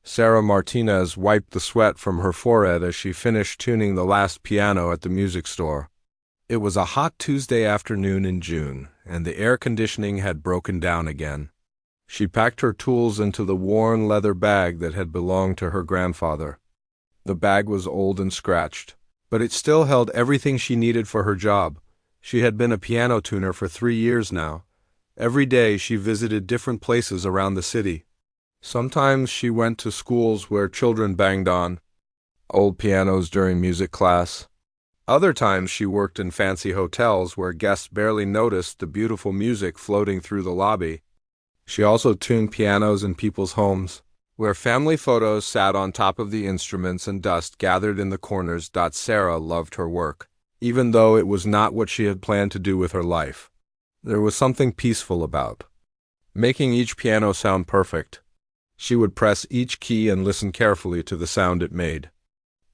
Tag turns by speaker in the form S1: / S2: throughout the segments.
S1: Sarah Martinez wiped the sweat from her forehead as she finished tuning the last piano at the music store. It was a hot Tuesday afternoon in June, and the air conditioning had broken down again. She packed her tools into the worn leather bag that had belonged to her grandfather. The bag was old and scratched, but it still held everything she needed for her job. She had been a piano tuner for 3 years now. Every day she visited different places around the city. Sometimes she went to schools where children banged on old pianos during music class. Other times she worked in fancy hotels where guests barely noticed the beautiful music floating through the lobby. She also tuned pianos in people's homes, where family photos sat on top of the instruments and dust gathered in the corners. Sarah loved her work, even though it was not what she had planned to do with her life. There was something peaceful about making each piano sound perfect. She would press each key and listen carefully to the sound it made.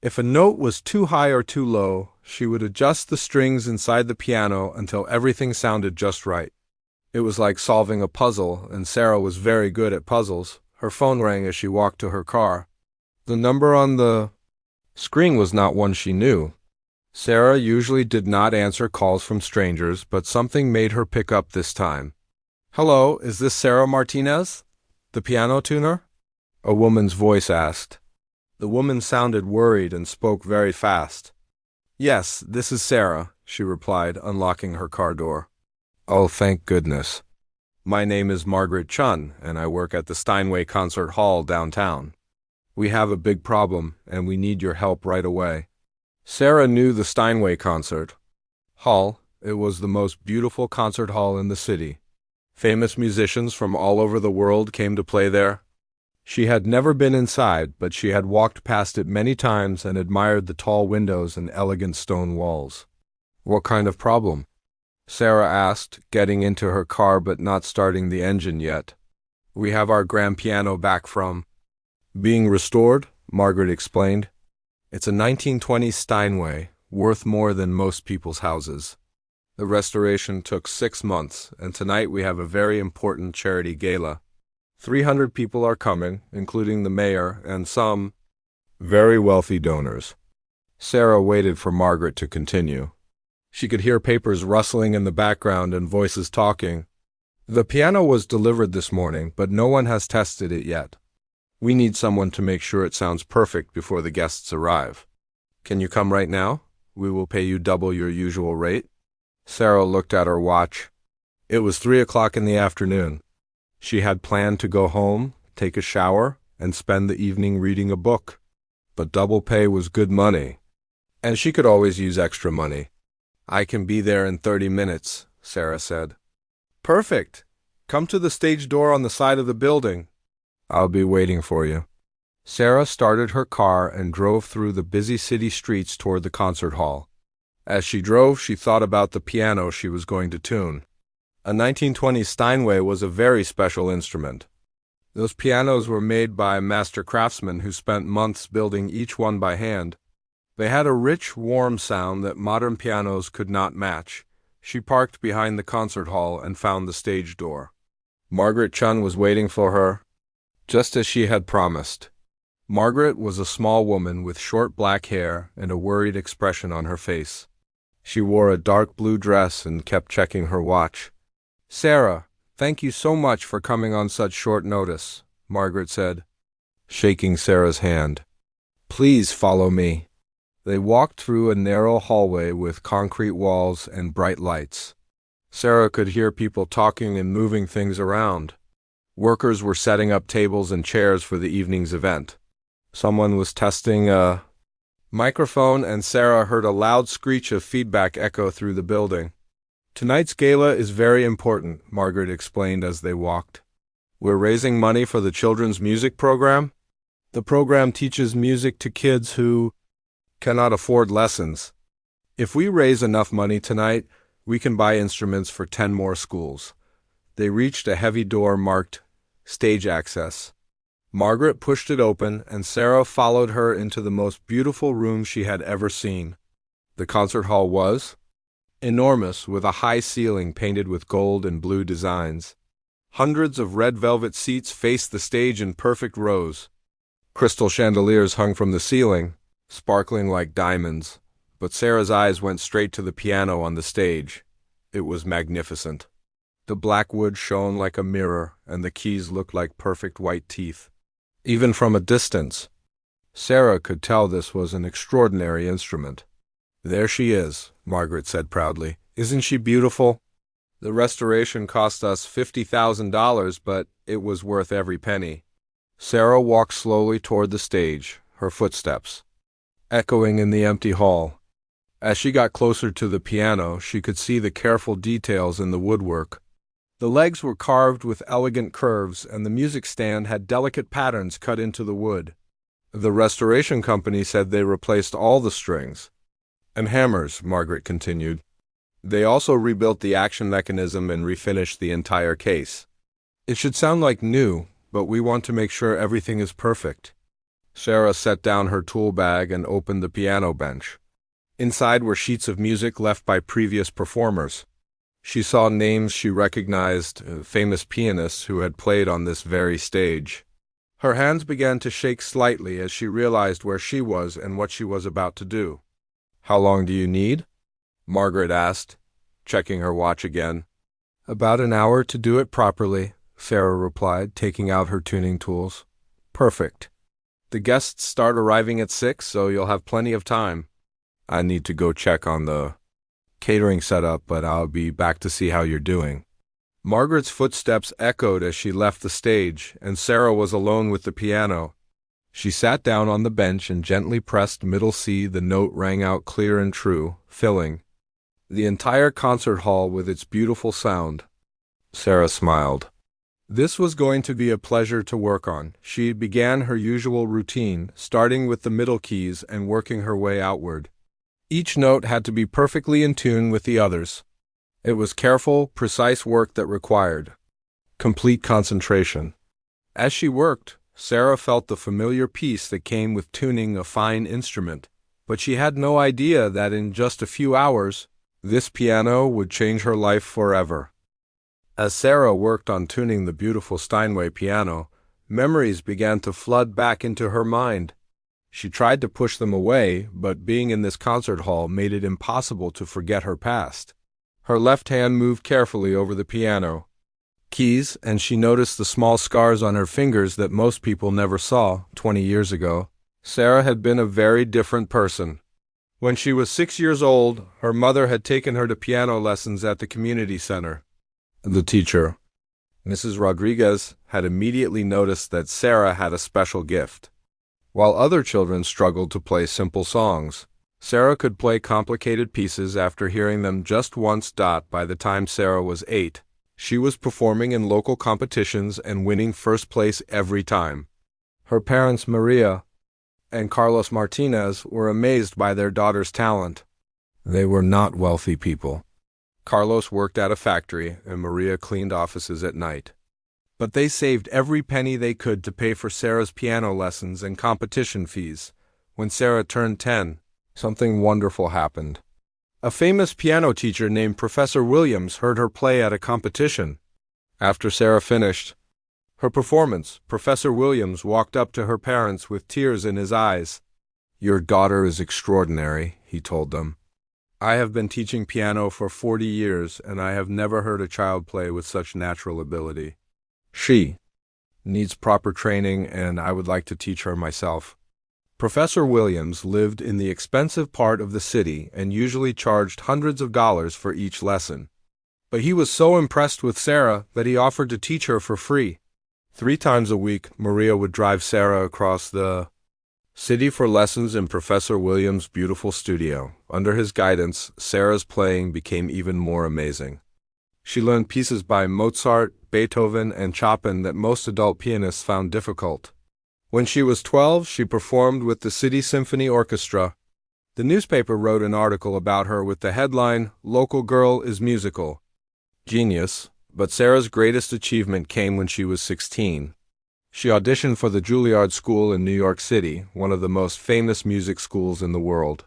S1: If a note was too high or too low, she would adjust the strings inside the piano until everything sounded just right. It was like solving a puzzle, and Sarah was very good at puzzles. Her phone rang as she walked to her car. The number on the screen was not one she knew. Sarah usually did not answer calls from strangers, but something made her pick up this time. "Hello, is this Sarah Martinez, the piano tuner?" a woman's voice asked. The woman sounded worried and spoke very fast. "Yes, this is Sarah," she replied, unlocking her car door. "Oh, thank goodness. My name is Margaret Chun, and I work at the Steinway Concert Hall downtown. We have a big problem, and we need your help right away." Sarah knew the Steinway Concert Hall. It was the most beautiful concert hall in the city. Famous musicians from all over the world came to play there. She had never been inside, but she had walked past it many times and admired the tall windows and elegant stone walls. "What kind of problem?" Sarah asked, getting into her car but not starting the engine yet. "We have our grand piano back from being restored," Margaret explained. "It's a 1920s Steinway, worth more than most people's houses. The restoration took 6 months, and tonight we have a very important charity gala. 300 people are coming, including the mayor and some very wealthy donors." Sarah waited for Margaret to continue. She could hear papers rustling in the background and voices talking. "The piano was delivered this morning, but no one has tested it yet. We need someone to make sure it sounds perfect before the guests arrive. Can you come right now? We will pay you double your usual rate." Sarah looked at her watch. It was 3 o'clock in the afternoon. She had planned to go home, take a shower, and spend the evening reading a book. But double pay was good money, and she could always use extra money. "I can be there in 30 minutes, Sarah said. "Perfect. Come to the stage door on the side of the building. I'll be waiting for you." Sarah started her car and drove through the busy city streets toward the concert hall. As she drove, she thought about the piano she was going to tune. A 1920s Steinway was a very special instrument. Those pianos were made by master craftsmen who spent months building each one by hand. They had a rich, warm sound that modern pianos could not match. She parked behind the concert hall and found the stage door. Margaret Chun was waiting for her, just as she had promised. Margaret was a small woman with short black hair and a worried expression on her face. She wore a dark blue dress and kept checking her watch. "Sarah, thank you so much for coming on such short notice," Margaret said, shaking Sarah's hand. "Please follow me." They walked through a narrow hallway with concrete walls and bright lights. Sarah could hear people talking and moving things around. Workers were setting up tables and chairs for the evening's event. Someone was testing a microphone, and Sarah heard a loud screech of feedback echo through the building. "Tonight's gala is very important," Margaret explained as they walked. "We're raising money for the children's music program. The program teaches music to kids who cannot afford lessons. If we raise enough money tonight, we can buy instruments for 10 more schools." They reached a heavy door marked "Stage Access." Margaret pushed it open, and Sarah followed her into the most beautiful room she had ever seen. The concert hall was enormous, with a high ceiling painted with gold and blue designs. Hundreds of red velvet seats faced the stage in perfect rows. Crystal chandeliers hung from the ceiling, sparkling like diamonds, but Sarah's eyes went straight to the piano on the stage. It was magnificent. The black wood shone like a mirror, and the keys looked like perfect white teeth. Even from a distance, Sarah could tell this was an extraordinary instrument. "There she is," Margaret said proudly. "Isn't she beautiful? The restoration cost us $50,000, but it was worth every penny." Sarah walked slowly toward the stage, her footsteps echoing in the empty hall. As she got closer to the piano, she could see the careful details in the woodwork. The legs were carved with elegant curves, and the music stand had delicate patterns cut into the wood. The restoration company said they replaced all the strings and hammers, Margaret continued. They also rebuilt the action mechanism and refinished the entire case. "It should sound like new, but we want to make sure everything is perfect." Sarah set down her tool bag and opened the piano bench. Inside were sheets of music left by previous performers. She saw names she recognized, famous pianists who had played on this very stage. Her hands began to shake slightly as she realized where she was and what she was about to do. "How long do you need?" Margaret asked, checking her watch again. "About an hour to do it properly," Sarah replied, taking out her tuning tools. "Perfect. The guests start arriving at 6, so you'll have plenty of time. I need to go check on the catering setup, but I'll be back to see how you're doing." Margaret's footsteps echoed as she left the stage, and Sarah was alone with the piano. She sat down on the bench and gently pressed middle C. The note rang out clear and true, filling the entire concert hall with its beautiful sound. Sarah smiled. This was going to be a pleasure to work on. She began her usual routine, starting with the middle keys and working her way outward. Each note had to be perfectly in tune with the others. It was careful, precise work that required complete concentration. As she worked, Sarah felt the familiar peace that came with tuning a fine instrument, but she had no idea that in just a few hours, this piano would change her life forever. As Sarah worked on tuning the beautiful Steinway piano, memories began to flood back into her mind. She tried to push them away, but being in this concert hall made it impossible to forget her past. Her left hand moved carefully over the piano keys, and she noticed the small scars on her fingers that most people never saw 20 years ago. Sarah had been a very different person. When she was 6 years old, her mother had taken her to piano lessons at the community center. The teacher, Mrs. Rodriguez, had immediately noticed that Sarah had a special gift. While other children struggled to play simple songs, Sarah could play complicated pieces after hearing them just once. By the time Sarah was 8, she was performing in local competitions and winning first place every time. Her parents, Maria and Carlos Martinez, were amazed by their daughter's talent. They were not wealthy people. Carlos worked at a factory, and Maria cleaned offices at night. But they saved every penny they could to pay for Sarah's piano lessons and competition fees. When Sarah turned 10, something wonderful happened. A famous piano teacher named Professor Williams heard her play at a competition. After Sarah finished her performance, Professor Williams walked up to her parents with tears in his eyes. "Your daughter is extraordinary," he told them. "I have been teaching piano for 40 years, and I have never heard a child play with such natural ability. She needs proper training, and I would like to teach her myself." Professor Williams lived in the expensive part of the city and usually charged hundreds of dollars for each lesson. But he was so impressed with Sarah that he offered to teach her for free. 3 times a week, Maria would drive Sarah across the city for lessons in Professor Williams' beautiful studio. Under his guidance, Sarah's playing became even more amazing. She learned pieces by Mozart, Beethoven, and Chopin that most adult pianists found difficult. When she was 12, she performed with the City Symphony Orchestra. The newspaper wrote an article about her with the headline, "Local Girl is Musical." Genius, but Sarah's greatest achievement came when she was 16. She auditioned for the Juilliard School in New York City, one of the most famous music schools in the world.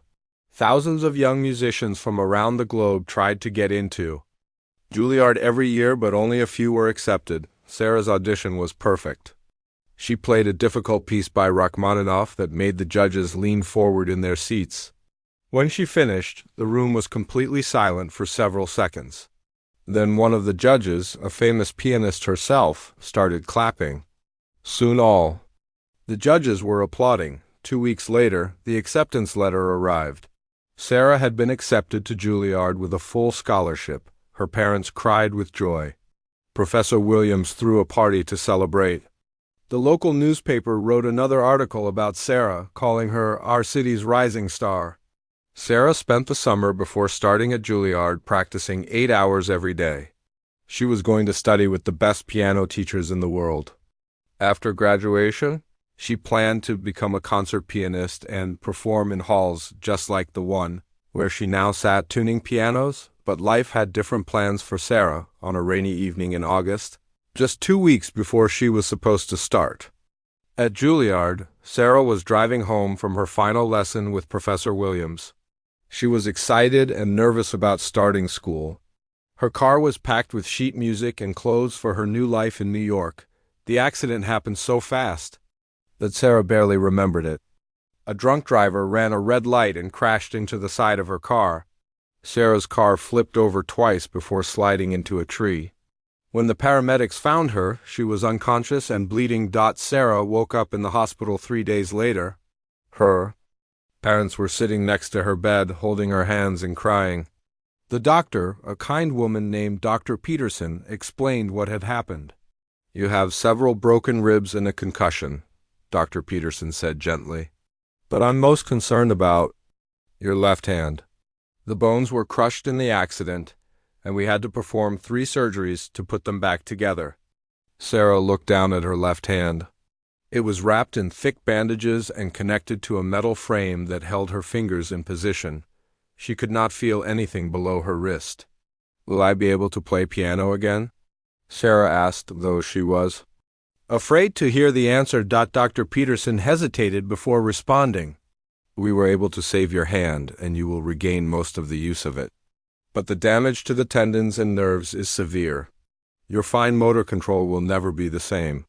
S1: Thousands of young musicians from around the globe tried to get into Juilliard every year, but only a few were accepted. Sarah's audition was perfect. She played a difficult piece by Rachmaninoff that made the judges lean forward in their seats. When she finished, the room was completely silent for several seconds. Then one of the judges, a famous pianist herself, started clapping. Soon all the judges were applauding. 2 weeks later, the acceptance letter arrived. Sarah had been accepted to Juilliard with a full scholarship. Her parents cried with joy. Professor Williams threw a party to celebrate. The local newspaper wrote another article about Sarah, calling her our city's rising star. Sarah spent the summer before starting at Juilliard practicing 8 hours every day. She was going to study with the best piano teachers in the world. After graduation, she planned to become a concert pianist and perform in halls just like the one where she now sat tuning pianos, but life had different plans for Sarah on a rainy evening in August, just 2 weeks before she was supposed to start. At Juilliard, Sarah was driving home from her final lesson with Professor Williams. She was excited and nervous about starting school. Her car was packed with sheet music and clothes for her new life in New York. The accident happened so fast that Sarah barely remembered it. A drunk driver ran a red light and crashed into the side of her car. Sarah's car flipped over twice before sliding into a tree. When the paramedics found her, she was unconscious and bleeding. Sarah woke up in the hospital 3 days later. Her parents were sitting next to her bed, holding her hands and crying. The doctor, a kind woman named Dr. Peterson, explained what had happened. "You have several broken ribs and a concussion," Dr. Peterson said gently. "But I'm most concerned about your left hand. The bones were crushed in the accident, and we had to perform 3 surgeries to put them back together." Sarah looked down at her left hand. It was wrapped in thick bandages and connected to a metal frame that held her fingers in position. She could not feel anything below her wrist. "Will I be able to play piano again?" Sarah asked, though she was afraid to hear the answer. Dr. Peterson hesitated before responding. "We were able to save your hand, and you will regain most of the use of it. But the damage to the tendons and nerves is severe. Your fine motor control will never be the same.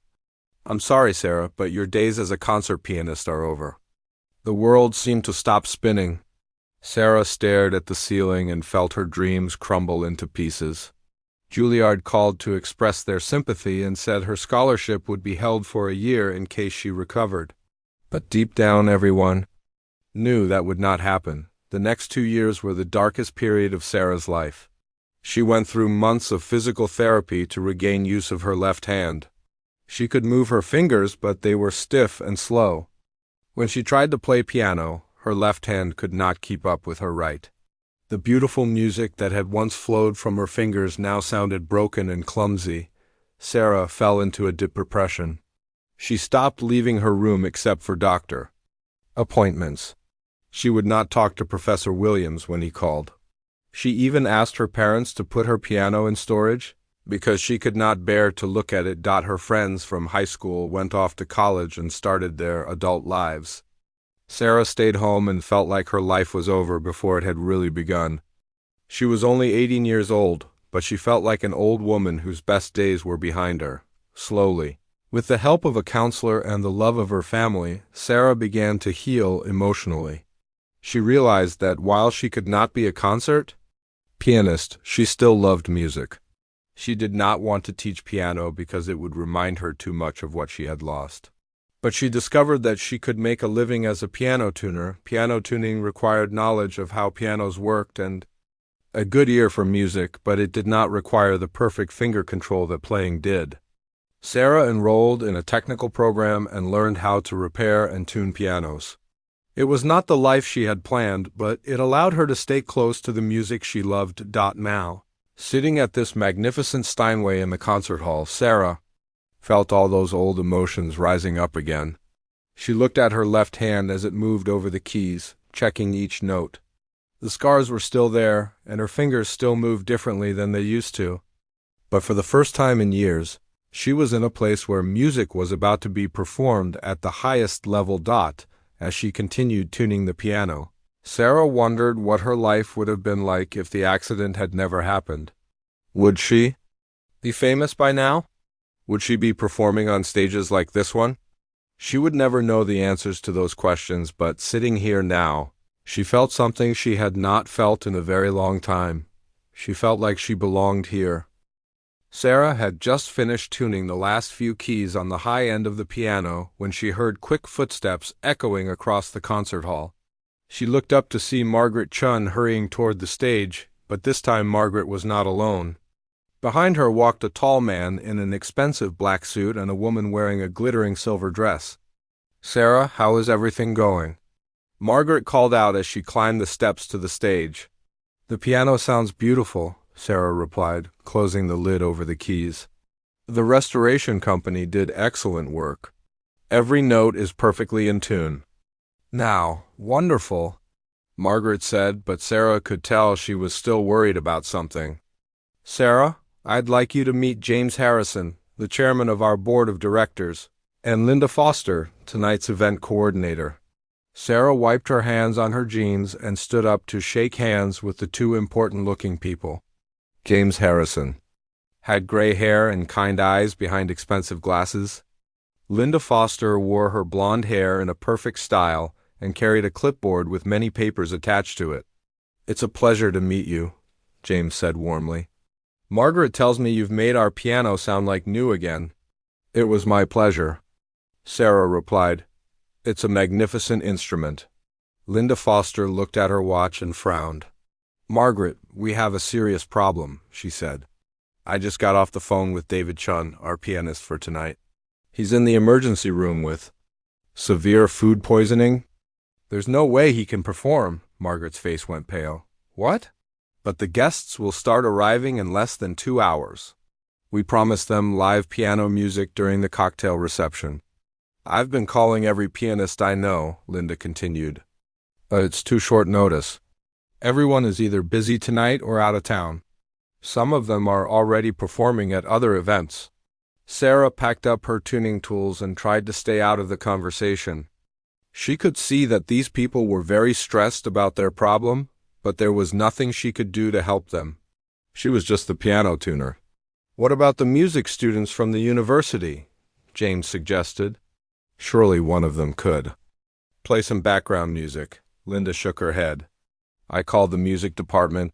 S1: I'm sorry, Sarah, but your days as a concert pianist are over." The world seemed to stop spinning. Sarah stared at the ceiling and felt her dreams crumble into pieces. Juilliard called to express their sympathy and said her scholarship would be held for a year in case she recovered. But deep down, everyone knew that would not happen. The next 2 years were the darkest period of Sarah's life. She went through months of physical therapy to regain use of her left hand. She could move her fingers, but they were stiff and slow. When she tried to play piano, her left hand could not keep up with her right. The beautiful music that had once flowed from her fingers now sounded broken and clumsy. Sarah fell into a deep depression. She stopped leaving her room except for doctor appointments. She would not talk to Professor Williams when he called. She even asked her parents to put her piano in storage, because she could not bear to look at it. Her friends from high school went off to college and started their adult lives. Sarah stayed home and felt like her life was over before it had really begun. She was only 18 years old, but she felt like an old woman whose best days were behind her. Slowly, with the help of a counselor and the love of her family, Sarah began to heal emotionally. She realized that while she could not be a concert pianist, she still loved music. She did not want to teach piano because it would remind her too much of what she had lost. But she discovered that she could make a living as a piano tuner. Piano tuning required knowledge of how pianos worked and a good ear for music, but it did not require the perfect finger control that playing did. Sarah enrolled in a technical program and learned how to repair and tune pianos. It was not the life she had planned, but it allowed her to stay close to the music she loved. Now, sitting at this magnificent Steinway in the concert hall, Sarah felt all those old emotions rising up again. She looked at her left hand as it moved over the keys, checking each note. The scars were still there, and her fingers still moved differently than they used to. But for the first time in years, she was in a place where music was about to be performed at the highest level. As she continued tuning the piano, Sarah wondered what her life would have been like if the accident had never happened. Would she be famous by now? Would she be performing on stages like this one? She would never know the answers to those questions, but sitting here now, she felt something she had not felt in a very long time. She felt like she belonged here. Sarah had just finished tuning the last few keys on the high end of the piano when she heard quick footsteps echoing across the concert hall. She looked up to see Margaret Chun hurrying toward the stage, but this time Margaret was not alone. Behind her walked a tall man in an expensive black suit and a woman wearing a glittering silver dress. "Sarah, how is everything going?" Margaret called out as she climbed the steps to the stage. "The piano sounds beautiful," Sarah replied, closing the lid over the keys. "The restoration company did excellent work. Every note is perfectly in tune." "Now, wonderful," Margaret said, but Sarah could tell she was still worried about something. "Sarah, I'd like you to meet James Harrison, the chairman of our board of directors, and Linda Foster, tonight's event coordinator." Sarah wiped her hands on her jeans and stood up to shake hands with the two important-looking people. James Harrison had gray hair and kind eyes behind expensive glasses. Linda Foster wore her blonde hair in a perfect style and carried a clipboard with many papers attached to it. "It's a pleasure to meet you," James said warmly. "Margaret tells me you've made our piano sound like new again." "It was my pleasure," Sarah replied. "It's a magnificent instrument." Linda Foster looked at her watch and frowned. "Margaret, we have a serious problem," she said. "I just got off the phone with David Chun, our pianist for tonight. He's in the emergency room with severe food poisoning. There's no way he can perform." Margaret's face went pale. "What?" "But the guests will start arriving in less than 2 hours. We promised them live piano music during the cocktail reception." "I've been calling every pianist I know," Linda continued. It's too short notice. Everyone is either busy tonight or out of town. Some of them are already performing at other events." Sarah packed up her tuning tools and tried to stay out of the conversation. She could see that these people were very stressed about their problem, but there was nothing she could do to help them. She was just the piano tuner. "What about the music students from the university?" James suggested. "Surely one of them could." "Play some background music." Linda shook her head. "I called the music department.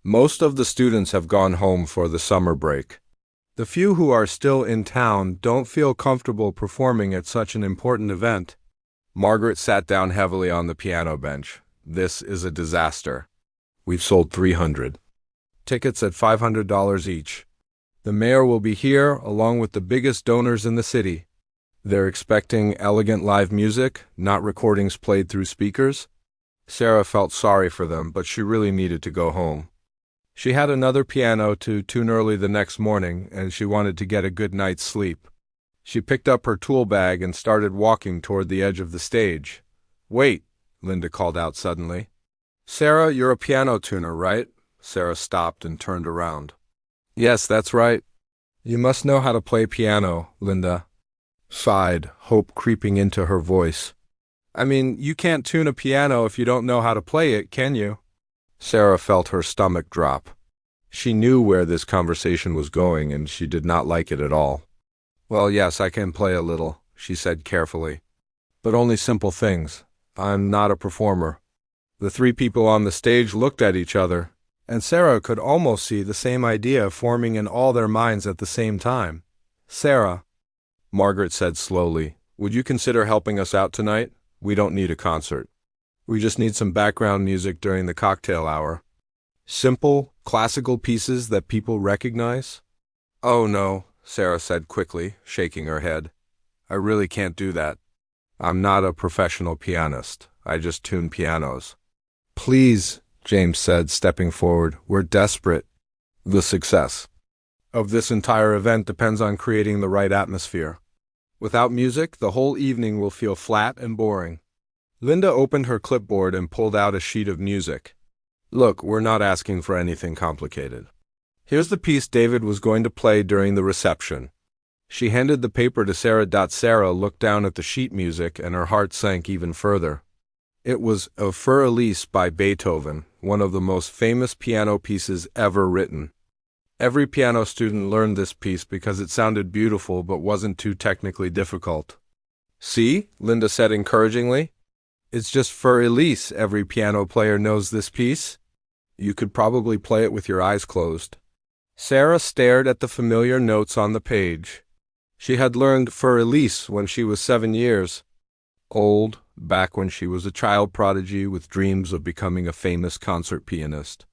S1: Most of the students have gone home for the summer break. The few who are still in town don't feel comfortable performing at such an important event." Margaret sat down heavily on the piano bench. "This is a disaster. We've sold 300. Tickets at $500 each. The mayor will be here along with the biggest donors in the city. They're expecting elegant live music, not recordings played through speakers." Sarah felt sorry for them, but she really needed to go home. She had another piano to tune early the next morning, and she wanted to get a good night's sleep. She picked up her tool bag and started walking toward the edge of the stage. "Wait," Linda called out suddenly. "Sarah, you're a piano tuner, right?" Sarah stopped and turned around. "Yes, that's right." "You must know how to play piano," Linda sighed, hope creeping into her voice. "I mean, you can't tune a piano if you don't know how to play it, can you?" Sarah felt her stomach drop. She knew where this conversation was going, and she did not like it at all. "Well, yes, I can play a little," she said carefully. "But only simple things. I'm not a performer." The three people on the stage looked at each other, and Sarah could almost see the same idea forming in all their minds at the same time. "Sarah," Margaret said slowly, "would you consider helping us out tonight? We don't need a concert. We just need some background music during the cocktail hour. Simple, classical pieces that people recognize." "Oh, no," Sarah said quickly, shaking her head. "I really can't do that. I'm not a professional pianist. I just tune pianos." "Please," James said, stepping forward, "we're desperate." "The success of this entire event depends on creating the right atmosphere. Without music, the whole evening will feel flat and boring." Linda opened her clipboard and pulled out a sheet of music. "Look, we're not asking for anything complicated. Here's the piece David was going to play during the reception." She handed the paper to Sarah. Sarah looked down at the sheet music and her heart sank even further. It was a Für Elise by Beethoven, one of the most famous piano pieces ever written. Every piano student learned this piece because it sounded beautiful but wasn't too technically difficult. See, Linda said encouragingly. It's just for Elise every piano player knows this piece. You could probably play it with your eyes closed. Sarah stared at the familiar notes on the page. She had learned for Elise when she was 7 years old, back when she was a child prodigy with dreams of becoming a famous concert pianist.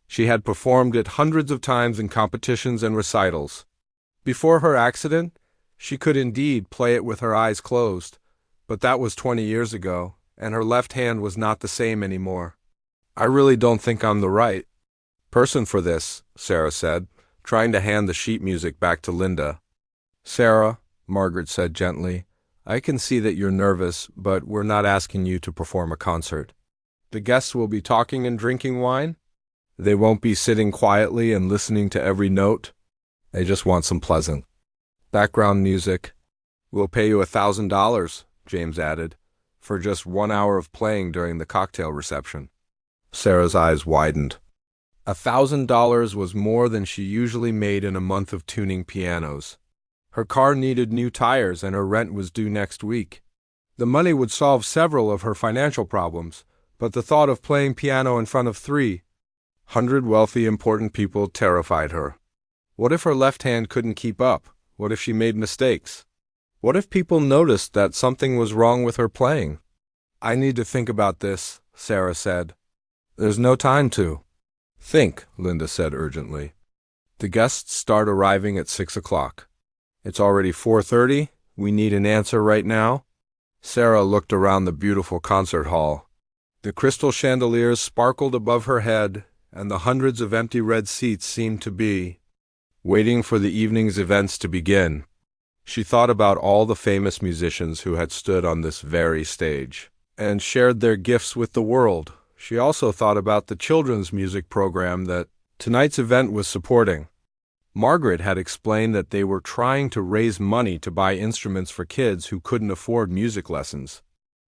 S1: She had performed it hundreds of times in competitions and recitals. Before her accident, she could indeed play it with her eyes closed, but that was 20 years ago, and her left hand was not the same anymore. I really don't think I'm the right person for this, Sarah said, trying to hand the sheet music back to Linda. Sarah, Margaret said gently, I can see that you're nervous, but we're not asking you to perform a concert. The guests will be talking and drinking wine. They won't be sitting quietly and listening to every note. They just want some pleasant background music. We'll pay you $1,000, James added, for just 1 hour of playing during the cocktail reception. Sarah's eyes widened. $1,000 was more than she usually made in a month of tuning pianos. Her car needed new tires and her rent was due next week. The money would solve several of her financial problems, but the thought of playing piano in front of 300 wealthy, important people terrified her. What if her left hand couldn't keep up? What if she made mistakes? What if people noticed that something was wrong with her playing? I need to think about this, Sarah said. There's no time to think, Linda said urgently. The guests start arriving at 6 o'clock. It's already 4:30. We need an answer right now. Sarah looked around the beautiful concert hall. The crystal chandeliers sparkled above her head, and the hundreds of empty red seats seemed to be waiting for the evening's events to begin. She thought about all the famous musicians who had stood on this very stage and shared their gifts with the world. She also thought about the children's music program that tonight's event was supporting. Margaret had explained that they were trying to raise money to buy instruments for kids who couldn't afford music lessons.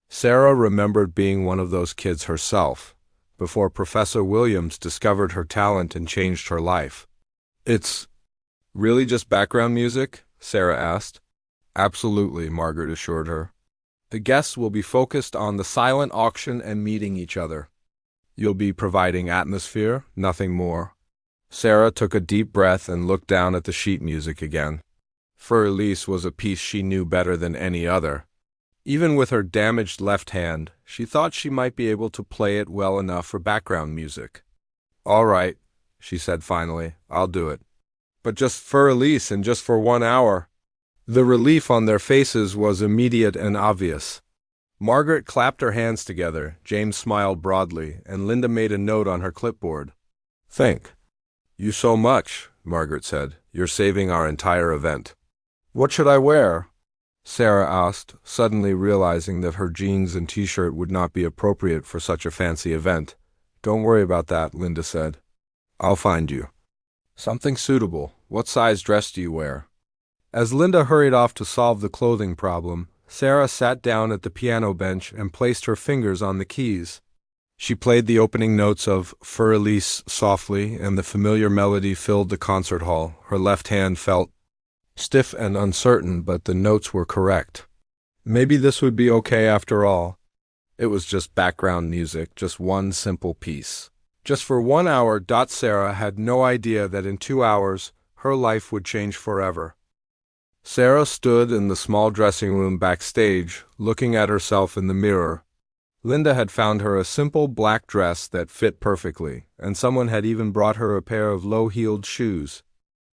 S1: Sarah remembered being one of those kids herself, before Professor Williams discovered her talent and changed her life. It's really just background music? Sarah asked. Absolutely, Margaret assured her. The guests will be focused on the silent auction and meeting each other. You'll be providing atmosphere, nothing more. Sarah took a deep breath and looked down at the sheet music again. For Elise was a piece she knew better than any other. Even with her damaged left hand, she thought she might be able to play it well enough for background music. All right, she said finally, I'll do it. But just for Elise and just for 1 hour. The relief on their faces was immediate and obvious. Margaret clapped her hands together, James smiled broadly, and Linda made a note on her clipboard. Thank you so much, Margaret said. You're saving our entire event. What should I wear? Sarah asked, suddenly realizing that her jeans and t-shirt would not be appropriate for such a fancy event. Don't worry about that, Linda said. I'll find you something suitable. What size dress do you wear? As Linda hurried off to solve the clothing problem, Sarah sat down at the piano bench and placed her fingers on the keys. She played the opening notes of For Elise softly, and the familiar melody filled the concert hall. Her left hand felt stiff and uncertain, but the notes were correct. Maybe this would be okay after all. It was just background music, just one simple piece. Just for 1 hour, Sarah had no idea that in 2 hours, her life would change forever. Sarah stood in the small dressing room backstage, looking at herself in the mirror. Linda had found her a simple black dress that fit perfectly, and someone had even brought her a pair of low-heeled shoes.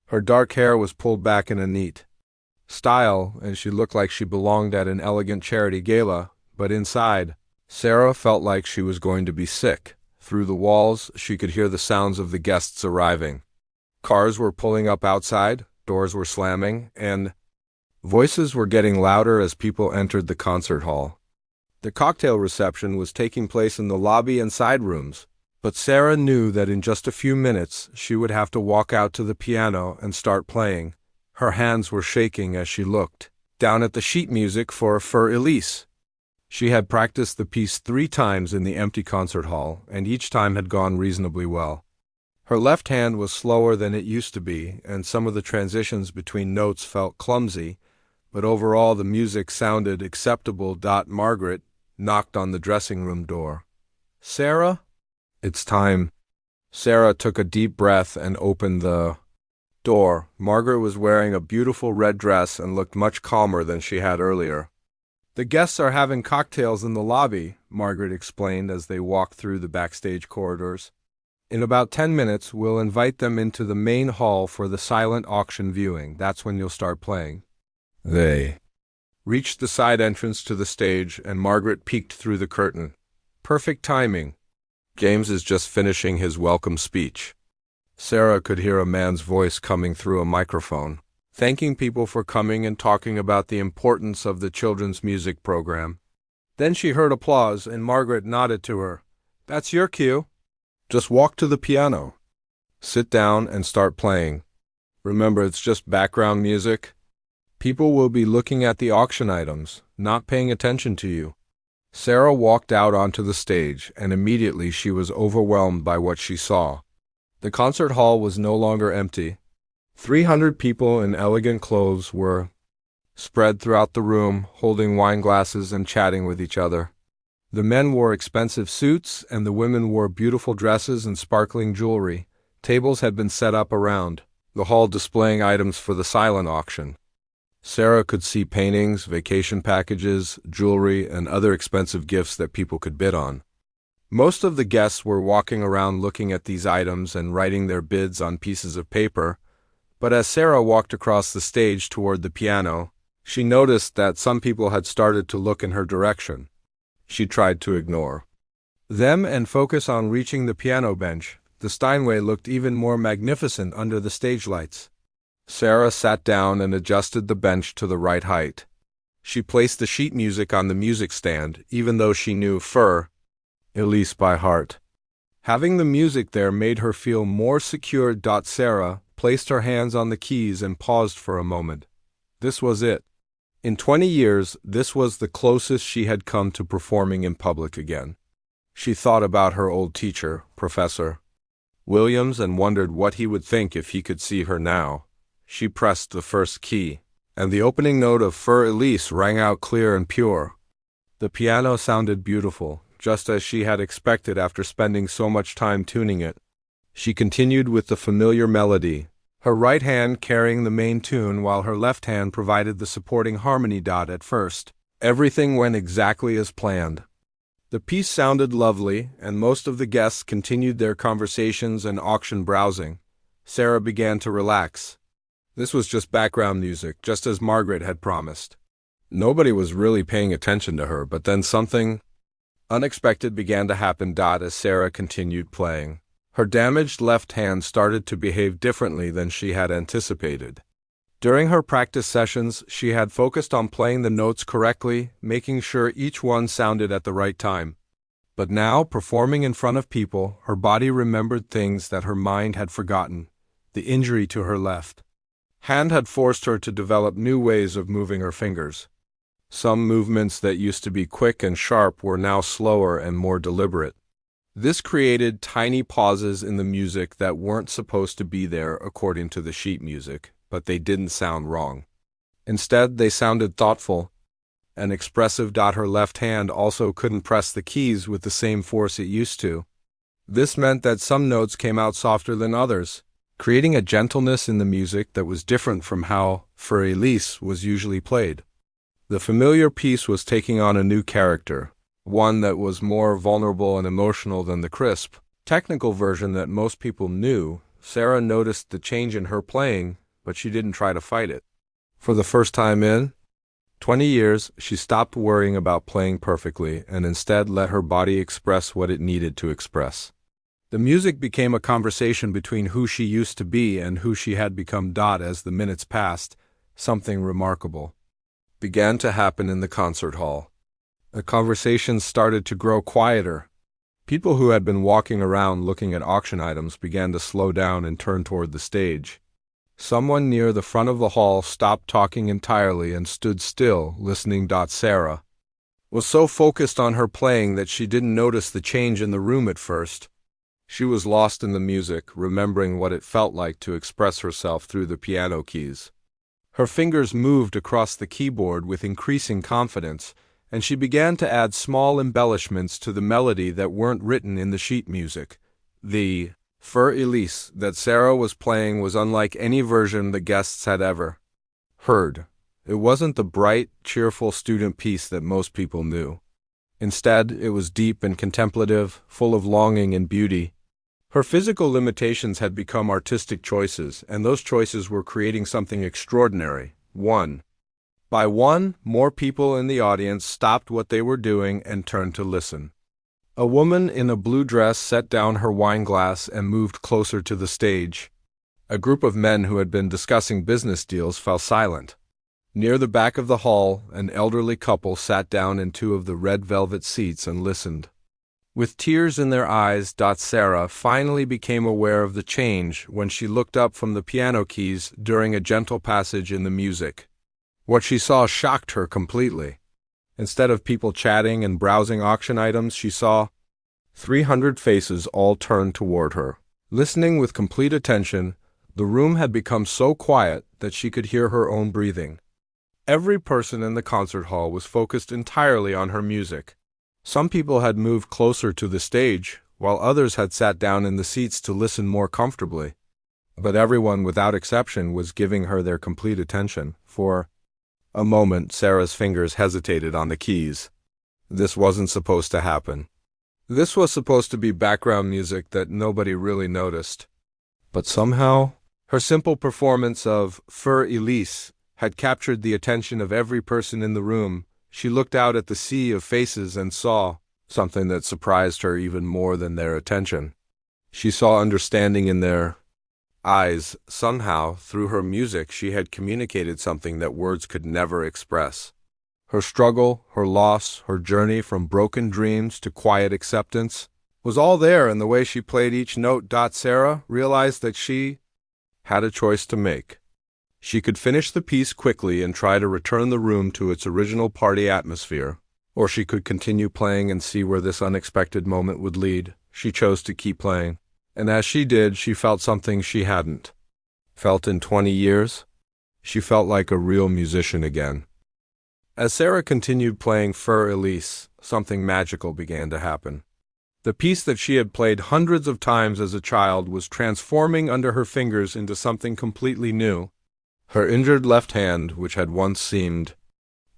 S1: Her dark hair was pulled back in a neat style, and she looked like she belonged at an elegant charity gala, but inside, Sarah felt like she was going to be sick. Through the walls, she could hear the sounds of the guests arriving. Cars were pulling up outside, doors were slamming, and voices were getting louder as people entered the concert hall. The cocktail reception was taking place in the lobby and side rooms, but Sarah knew that in just a few minutes she would have to walk out to the piano and start playing. Her hands were shaking as she looked down at the sheet music for Elise. She had practiced the piece 3 times in the empty concert hall, and each time had gone reasonably well. Her left hand was slower than it used to be, and some of the transitions between notes felt clumsy, but overall the music sounded acceptable. Margaret knocked on the dressing room door. "Sarah?" "It's time." Sarah took a deep breath and opened the door. Margaret was wearing a beautiful red dress and looked much calmer than she had earlier. "The guests are having cocktails in the lobby," Margaret explained as they walked through the backstage corridors. "In about 10 minutes, we'll invite them into the main hall for the silent auction viewing. That's when you'll start playing." They reached the side entrance to the stage, and Margaret peeked through the curtain. Perfect timing. James is just finishing his welcome speech. Sarah could hear a man's voice coming through a microphone, thanking people for coming and talking about the importance of the children's music program. Then she heard applause, and Margaret nodded to her. "That's your cue. Just walk to the piano. Sit down and start playing. Remember, it's just background music. People will be looking at the auction items, not paying attention to you." Sarah walked out onto the stage, and immediately she was overwhelmed by what she saw. The concert hall was no longer empty. 300 people in elegant clothes were spread throughout the room, holding wine glasses and chatting with each other. The men wore expensive suits, and the women wore beautiful dresses and sparkling jewelry. Tables had been set up around the hall displaying items for the silent auction. Sarah could see paintings, vacation packages, jewelry, and other expensive gifts that people could bid on. Most of the guests were walking around looking at these items and writing their bids on pieces of paper, but as Sarah walked across the stage toward the piano, she noticed that some people had started to look in her direction. She tried to ignore them and focus on reaching the piano bench. The Steinway looked even more magnificent under the stage lights. Sarah sat down and adjusted the bench to the right height. She placed the sheet music on the music stand, even though she knew Für Elise by heart. Having the music there made her feel more secure. Sarah placed her hands on the keys and paused for a moment. This was it. In 20 years, this was the closest she had come to performing in public again. She thought about her old teacher, Professor Williams, and wondered what he would think if he could see her now. She pressed the first key, and the opening note of Für Elise rang out clear and pure. The piano sounded beautiful, just as she had expected after spending so much time tuning it. She continued with the familiar melody, her right hand carrying the main tune while her left hand provided the supporting harmony. At first, everything went exactly as planned. The piece sounded lovely, and most of the guests continued their conversations and auction browsing. Sarah began to relax. This was just background music, just as Margaret had promised. Nobody was really paying attention to her, but then something unexpected began to happen. As Sarah continued playing, her damaged left hand started to behave differently than she had anticipated. During her practice sessions, she had focused on playing the notes correctly, making sure each one sounded at the right time. But now, performing in front of people, her body remembered things that her mind had forgotten. The injury to her left hand had forced her to develop new ways of moving her fingers. Some movements that used to be quick and sharp were now slower and more deliberate. This created tiny pauses in the music that weren't supposed to be there according to the sheet music, but they didn't sound wrong. Instead, they sounded thoughtful and expressive. Her left hand also couldn't press the keys with the same force it used to. This meant that some notes came out softer than others, creating a gentleness in the music that was different from how Für Elise was usually played. The familiar piece was taking on a new character, one that was more vulnerable and emotional than the crisp, technical version that most people knew. Sarah noticed the change in her playing, but she didn't try to fight it. For the first time in 20 years, she stopped worrying about playing perfectly and instead let her body express what it needed to express. The music became a conversation between who she used to be and who she had become. As the minutes passed, something remarkable began to happen in the concert hall. The conversations started to grow quieter. People who had been walking around looking at auction items began to slow down and turn toward the stage. Someone near the front of the hall stopped talking entirely and stood still, listening. Sarah was so focused on her playing that she didn't notice the change in the room at first. She was lost in the music, remembering what it felt like to express herself through the piano keys. Her fingers moved across the keyboard with increasing confidence, and she began to add small embellishments to the melody that weren't written in the sheet music. The Fur Elise that Sarah was playing was unlike any version the guests had ever heard. It wasn't the bright, cheerful student piece that most people knew. Instead, it was deep and contemplative, full of longing and beauty. Her physical limitations had become artistic choices, and those choices were creating something extraordinary. One by one, more people in the audience stopped what they were doing and turned to listen. A woman in a blue dress set down her wine glass and moved closer to the stage. A group of men who had been discussing business deals fell silent. Near the back of the hall, an elderly couple sat down in two of the red velvet seats and listened. With tears in their eyes, Sarah finally became aware of the change when she looked up from the piano keys during a gentle passage in the music. What she saw shocked her completely. Instead of people chatting and browsing auction items, she saw 300 faces all turned toward her. Listening with complete attention, the room had become so quiet that she could hear her own breathing. Every person in the concert hall was focused entirely on her music. Some people had moved closer to the stage, while others had sat down in the seats to listen more comfortably. But everyone, without exception, was giving her their complete attention. For a moment, Sarah's fingers hesitated on the keys. This wasn't supposed to happen. This was supposed to be background music that nobody really noticed. But somehow, her simple performance of Fur Elise had captured the attention of every person in the room. She looked out at the sea of faces and saw something that surprised her even more than their attention. She saw understanding in their eyes. Somehow, through her music, she had communicated something that words could never express. Her struggle, her loss, her journey from broken dreams to quiet acceptance was all there in the way she played each note. Sarah realized that she had a choice to make. She could finish the piece quickly and try to return the room to its original party atmosphere, or she could continue playing and see where this unexpected moment would lead. She chose to keep playing, and as she did, she felt something she hadn't felt in 20 years. She felt like a real musician again. As Sarah continued playing Fur Elise, something magical began to happen. The piece that she had played hundreds of times as a child was transforming under her fingers into something completely new. Her injured left hand, which had once seemed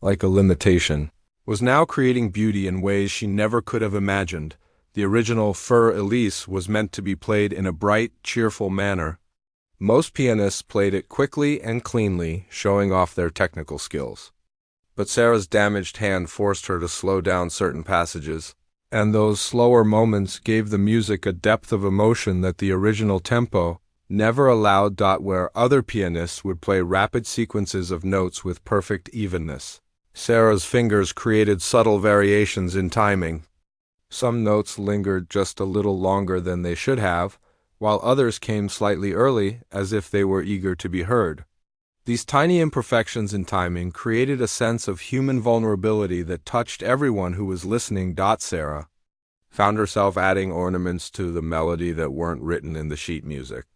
S1: like a limitation, was now creating beauty in ways she never could have imagined. The original Fur Elise was meant to be played in a bright, cheerful manner. Most pianists played it quickly and cleanly, showing off their technical skills. But Sarah's damaged hand forced her to slow down certain passages, and those slower moments gave the music a depth of emotion that the original tempo never allowed. Where other pianists would play rapid sequences of notes with perfect evenness, Sarah's fingers created subtle variations in timing. Some notes lingered just a little longer than they should have, while others came slightly early, as if they were eager to be heard. These tiny imperfections in timing created a sense of human vulnerability that touched everyone who was listening. Sarah found herself adding ornaments to the melody that weren't written in the sheet music.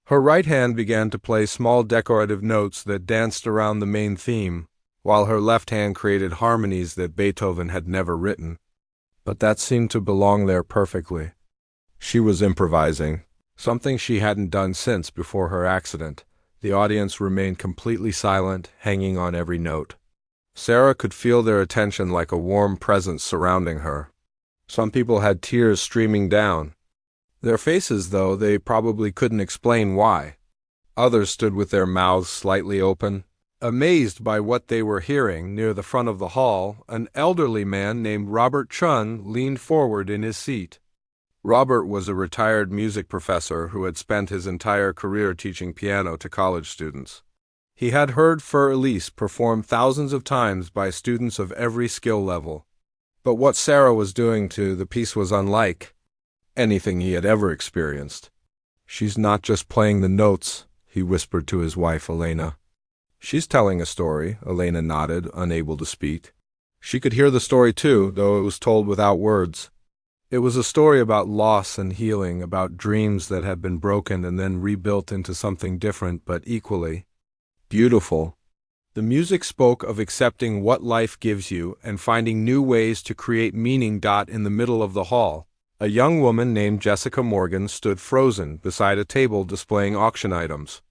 S1: Her right hand began to play small decorative notes that danced around the main theme, while her left hand created harmonies that Beethoven had never written. But that seemed to belong there perfectly. She was improvising, something she hadn't done since before her accident. The audience remained completely silent, hanging on every note. Sarah could feel their attention like a warm presence surrounding her. Some people had tears streaming down their faces, though they probably couldn't explain why. Others stood with their mouths slightly open, amazed by what they were hearing. Near the front of the hall, an elderly man named Robert Chun leaned forward in his seat. Robert was a retired music professor who had spent his entire career teaching piano to college students. He had heard Fur Elise performed thousands of times by students of every skill level. But what Sarah was doing to the piece was unlike anything he had ever experienced. "She's not just playing the notes," he whispered to his wife, Elena. "She's telling a story," Elena nodded, unable to speak. She could hear the story too, though it was told without words. It was a story about loss and healing, about dreams that had been broken and then rebuilt into something different but equally beautiful. The music spoke of accepting what life gives you and finding new ways to create meaning. In the middle of the hall, a young woman named Jessica Morgan stood frozen beside a table displaying auction items.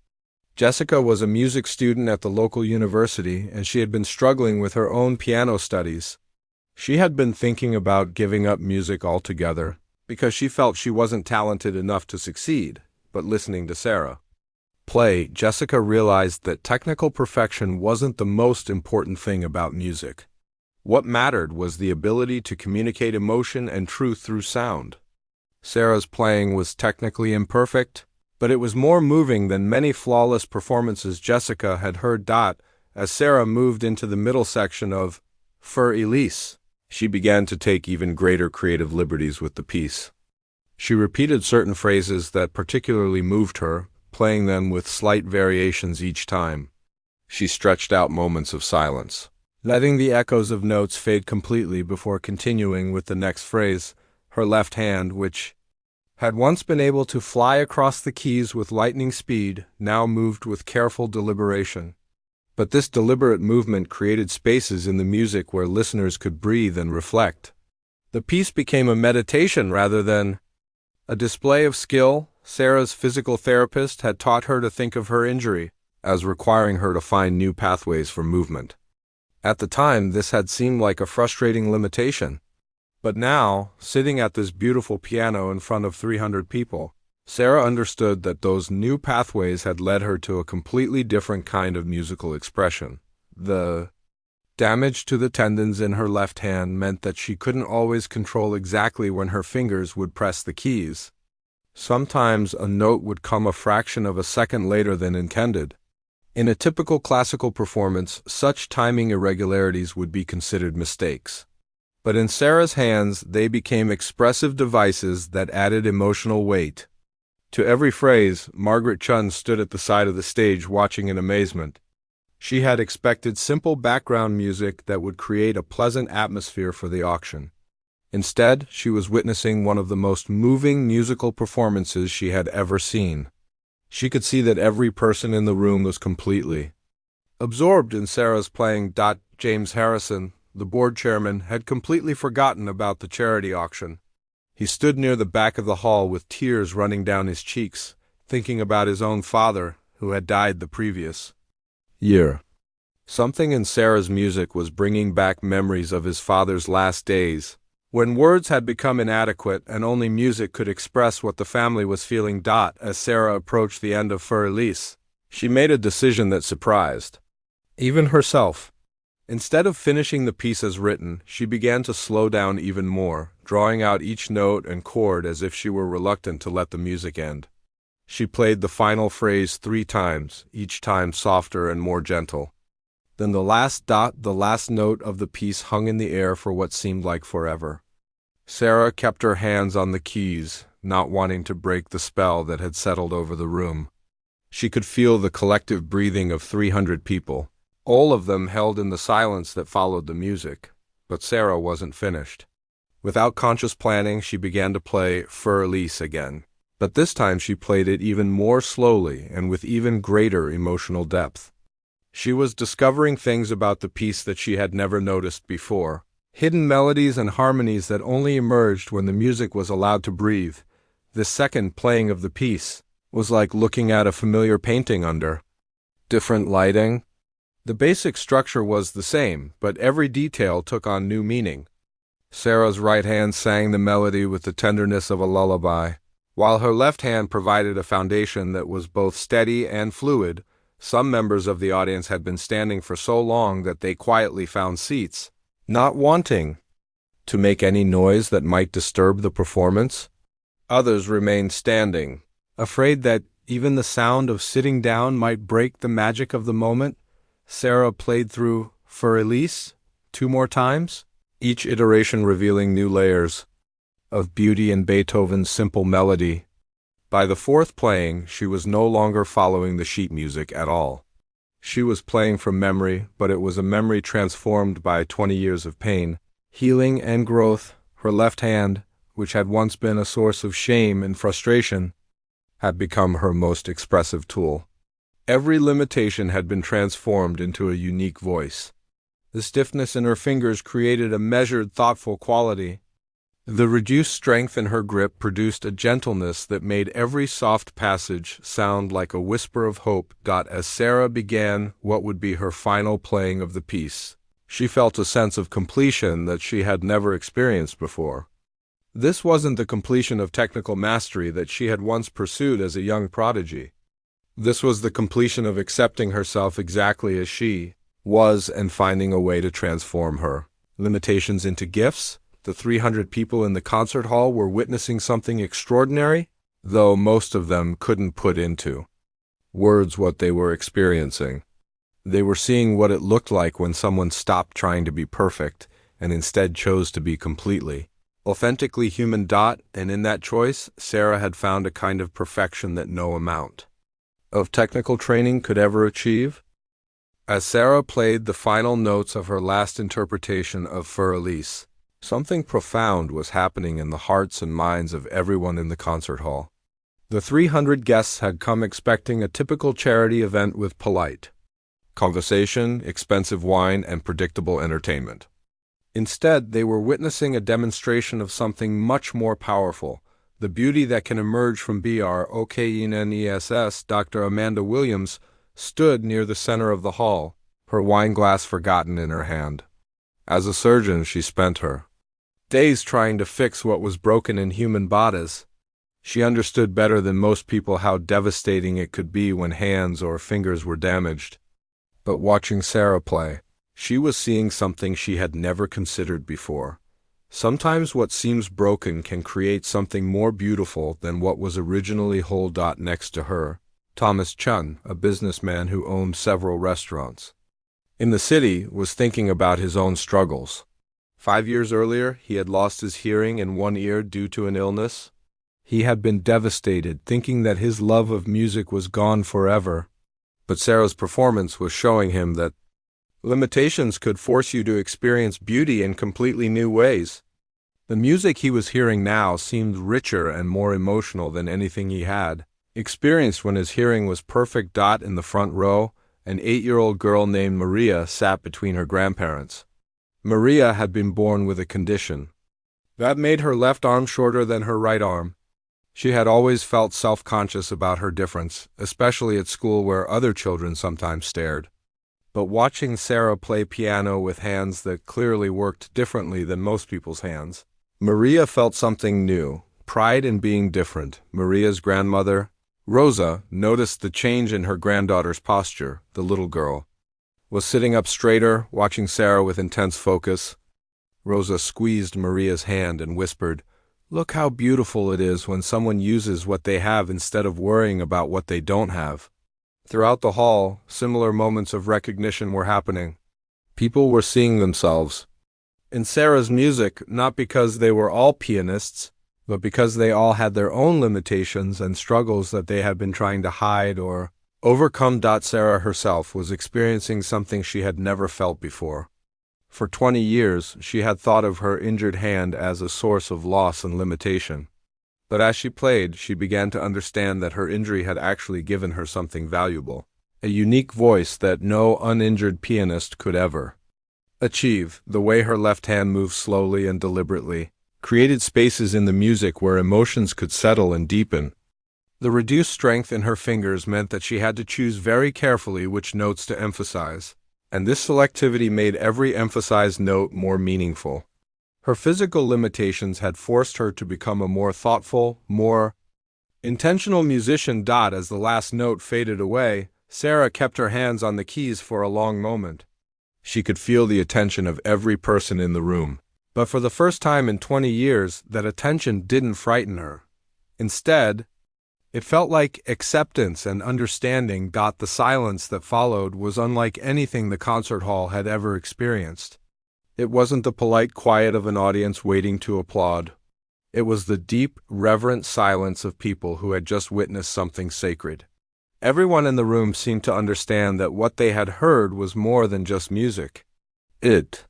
S1: Jessica was a music student at the local university, and she had been struggling with her own piano studies. She had been thinking about giving up music altogether because she felt she wasn't talented enough to succeed, but listening to Sarah play, Jessica realized that technical perfection wasn't the most important thing about music. What mattered was the ability to communicate emotion and truth through sound. Sarah's playing was technically imperfect, but it was more moving than many flawless performances Jessica had heard. As Sarah moved into the middle section of Für Elise, she began to take even greater creative liberties with the piece. She repeated certain phrases that particularly moved her, playing them with slight variations each time. She stretched out moments of silence, letting the echoes of notes fade completely before continuing with the next phrase. Her left hand, which had once been able to fly across the keys with lightning speed, now moved with careful deliberation. But this deliberate movement created spaces in the music where listeners could breathe and reflect. The piece became a meditation rather than a display of skill. Sarah's physical therapist had taught her to think of her injury as requiring her to find new pathways for movement. At the time, this had seemed like a frustrating limitation. But now, sitting at this beautiful piano in front of 300 people, Sarah understood that those new pathways had led her to a completely different kind of musical expression. The damage to the tendons in her left hand meant that she couldn't always control exactly when her fingers would press the keys. Sometimes a note would come a fraction of a second later than intended. In a typical classical performance, such timing irregularities would be considered mistakes. But in Sarah's hands, they became expressive devices that added emotional weight. To every phrase, Margaret Chun stood at the side of the stage watching in amazement. She had expected simple background music that would create a pleasant atmosphere for the auction. Instead, she was witnessing one of the most moving musical performances she had ever seen. She could see that every person in the room was completely absorbed in Sarah's playing. James Harrison, the board chairman, had completely forgotten about the charity auction. He stood near the back of the hall with tears running down his cheeks, thinking about his own father, who had died the previous year. Something in Sarah's music was bringing back memories of his father's last days, when words had become inadequate and only music could express what the family was feeling. As Sarah approached the end of Für Elise, she made a decision that surprised even herself. Instead of finishing the piece as written, she began to slow down even more, drawing out each note and chord as if she were reluctant to let the music end. She played the final phrase 3 times, each time softer and more gentle. Then the last note of the piece hung in the air for what seemed like forever. Sarah kept her hands on the keys, not wanting to break the spell that had settled over the room. She could feel the collective breathing of 300 people, all of them held in the silence that followed the music. But Sarah wasn't finished. Without conscious planning, she began to play Für Elise again. But this time she played it even more slowly and with even greater emotional depth. She was discovering things about the piece that she had never noticed before, hidden melodies and harmonies that only emerged when the music was allowed to breathe. This second playing of the piece was like looking at a familiar painting under different lighting. The basic structure was the same, but every detail took on new meaning. Sarah's right hand sang the melody with the tenderness of a lullaby, while her left hand provided a foundation that was both steady and fluid. Some members of the audience had been standing for so long that they quietly found seats, not wanting to make any noise that might disturb the performance. Others remained standing, afraid that even the sound of sitting down might break the magic of the moment. Sarah played through Für Elise 2 more times, each iteration revealing new layers of beauty in Beethoven's simple melody. By the 4th playing, she was no longer following the sheet music at all. She was playing from memory, but it was a memory transformed by 20 years of pain, healing, and growth. Her left hand, which had once been a source of shame and frustration, had become her most expressive tool. Every limitation had been transformed into a unique voice. The stiffness in her fingers created a measured, thoughtful quality. The reduced strength in her grip produced a gentleness that made every soft passage sound like a whisper of hope. As Sarah began what would be her final playing of the piece, she felt a sense of completion that she had never experienced before. This wasn't the completion of technical mastery that she had once pursued as a young prodigy. This was the completion of accepting herself exactly as she was and finding a way to transform her limitations into gifts. The 300 people in the concert hall were witnessing something extraordinary, though most of them couldn't put into words what they were experiencing. They were seeing what it looked like when someone stopped trying to be perfect and instead chose to be completely, authentically human. And in that choice, Sarah had found a kind of perfection that no amount of technical training could ever achieve. As Sarah played the final notes of her last interpretation of Für Elise, something profound was happening in the hearts and minds of everyone in the concert hall. The 300 guests had come expecting a typical charity event with polite conversation, expensive wine, and predictable entertainment. Instead, they were witnessing a demonstration of something much more powerful, the beauty that can emerge from BROKNESS. Dr. Amanda Williams stood near the center of the hall, her wine glass forgotten in her hand. As a surgeon, she spent her days trying to fix what was broken in human bodies. She understood better than most people how devastating it could be when hands or fingers were damaged. But watching Sarah play, she was seeing something she had never considered before. Sometimes what seems broken can create something more beautiful than what was originally whole. Next to her, Thomas Chun, a businessman who owned several restaurants in the city, was thinking about his own struggles. 5 years earlier, he had lost his hearing in one ear due to an illness. He had been devastated, thinking that his love of music was gone forever. But Sarah's performance was showing him that limitations could force you to experience beauty in completely new ways. The music he was hearing now seemed richer and more emotional than anything he had experienced when his hearing was perfect. In the front row, an 8-year-old girl named Maria sat between her grandparents. Maria had been born with a condition that made her left arm shorter than her right arm. She had always felt self-conscious about her difference, especially at school where other children sometimes stared. But watching Sarah play piano with hands that clearly worked differently than most people's hands, Maria felt something new, pride in being different. Maria's grandmother, Rosa, noticed the change in her granddaughter's posture. The little girl was sitting up straighter, watching Sarah with intense focus. Rosa squeezed Maria's hand and whispered, "Look how beautiful it is when someone uses what they have instead of worrying about what they don't have." Throughout the hall, similar moments of recognition were happening. People were seeing themselves in Sarah's music, not because they were all pianists, but because they all had their own limitations and struggles that they had been trying to hide or overcome. Sarah herself was experiencing something she had never felt before. For 20 years, she had thought of her injured hand as a source of loss and limitation. But as she played, she began to understand that her injury had actually given her something valuable, a unique voice that no uninjured pianist could ever achieve. The way her left hand moved slowly and deliberately created spaces in the music where emotions could settle and deepen. The reduced strength in her fingers meant that she had to choose very carefully which notes to emphasize, and this selectivity made every emphasized note more meaningful. Her physical limitations had forced her to become a more thoughtful, more intentional musician. As the last note faded away, Sarah kept her hands on the keys for a long moment. She could feel the attention of every person in the room. But for the first time in 20 years, that attention didn't frighten her. Instead, it felt like acceptance and understanding. The silence that followed was unlike anything the concert hall had ever experienced. It wasn't the polite quiet of an audience waiting to applaud. It was the deep, reverent silence of people who had just witnessed something sacred. Everyone in the room seemed to understand that what they had heard was more than just music. It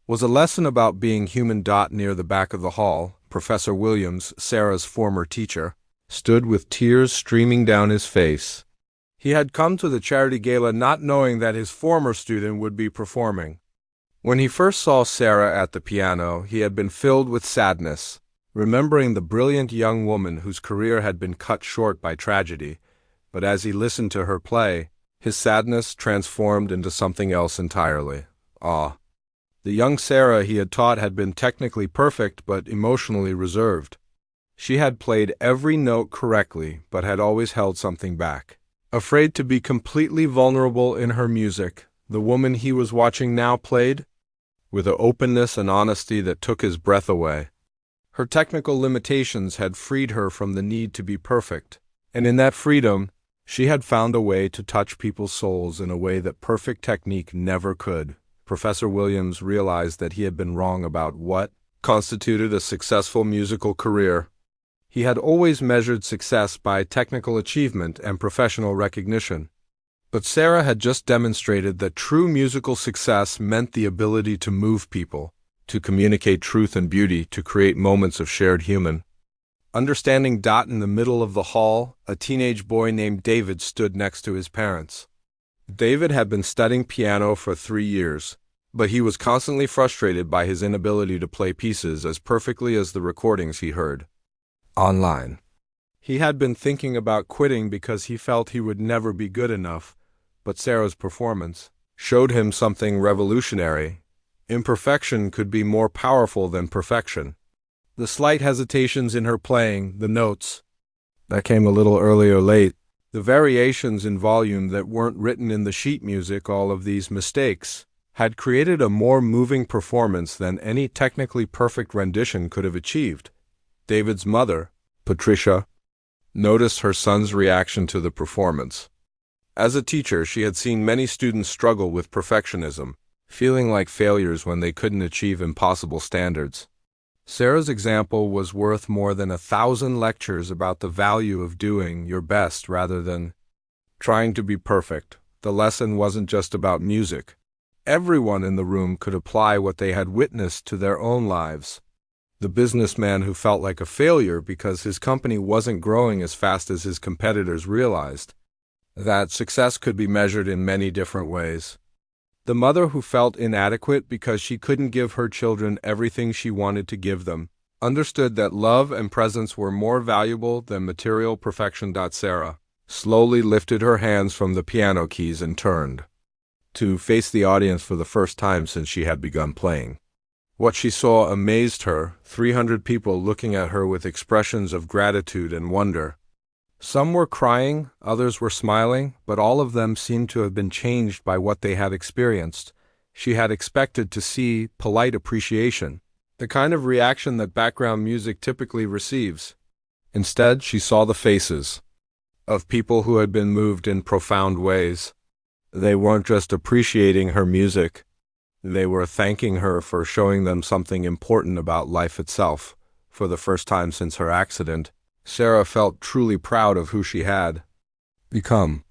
S1: was a lesson about being human. Near the back of the hall, Professor Williams, Sarah's former teacher, stood with tears streaming down his face. He had come to the charity gala not knowing that his former student would be performing. When he first saw Sarah at the piano, he had been filled with sadness, remembering the brilliant young woman whose career had been cut short by tragedy. But as he listened to her play, his sadness transformed into something else entirely: awe. The young Sarah he had taught had been technically perfect but emotionally reserved. She had played every note correctly but had always held something back. Afraid to be completely vulnerable in her music, the woman he was watching now played with an openness and honesty that took his breath away. Her technical limitations had freed her from the need to be perfect, and in that freedom, she had found a way to touch people's souls in a way that perfect technique never could. Professor Williams realized that he had been wrong about what constituted a successful musical career. He had always measured success by technical achievement and professional recognition. But Sarah had just demonstrated that true musical success meant the ability to move people, to communicate truth and beauty, to create moments of shared human. Understanding. In the middle of the hall, a teenage boy named David stood next to his parents. David had been studying piano for 3 years, but he was constantly frustrated by his inability to play pieces as perfectly as the recordings he heard online. He had been thinking about quitting because he felt he would never be good enough, but Sarah's performance showed him something revolutionary. Imperfection could be more powerful than perfection. The slight hesitations in her playing, the notes that came a little early or late, the variations in volume that weren't written in the sheet music, all of these mistakes had created a more moving performance than any technically perfect rendition could have achieved. David's mother, Patricia, noticed her son's reaction to the performance. As a teacher, she had seen many students struggle with perfectionism, feeling like failures when they couldn't achieve impossible standards. Sarah's example was worth more than 1,000 lectures about the value of doing your best rather than trying to be perfect. The lesson wasn't just about music. Everyone in the room could apply what they had witnessed to their own lives. The businessman who felt like a failure because his company wasn't growing as fast as his competitors realized that success could be measured in many different ways. The mother who felt inadequate because she couldn't give her children everything she wanted to give them understood that love and presence were more valuable than material perfection. Sarah slowly lifted her hands from the piano keys and turned to face the audience for the first time since she had begun playing. What she saw amazed her: 300 people looking at her with expressions of gratitude and wonder. Some were crying, others were smiling, but all of them seemed to have been changed by what they had experienced. She had expected to see polite appreciation, the kind of reaction that background music typically receives. Instead, she saw the faces of people who had been moved in profound ways. They weren't just appreciating her music, they were thanking her for showing them something important about life itself. For the first time since her accident, Sarah felt truly proud of who she had become.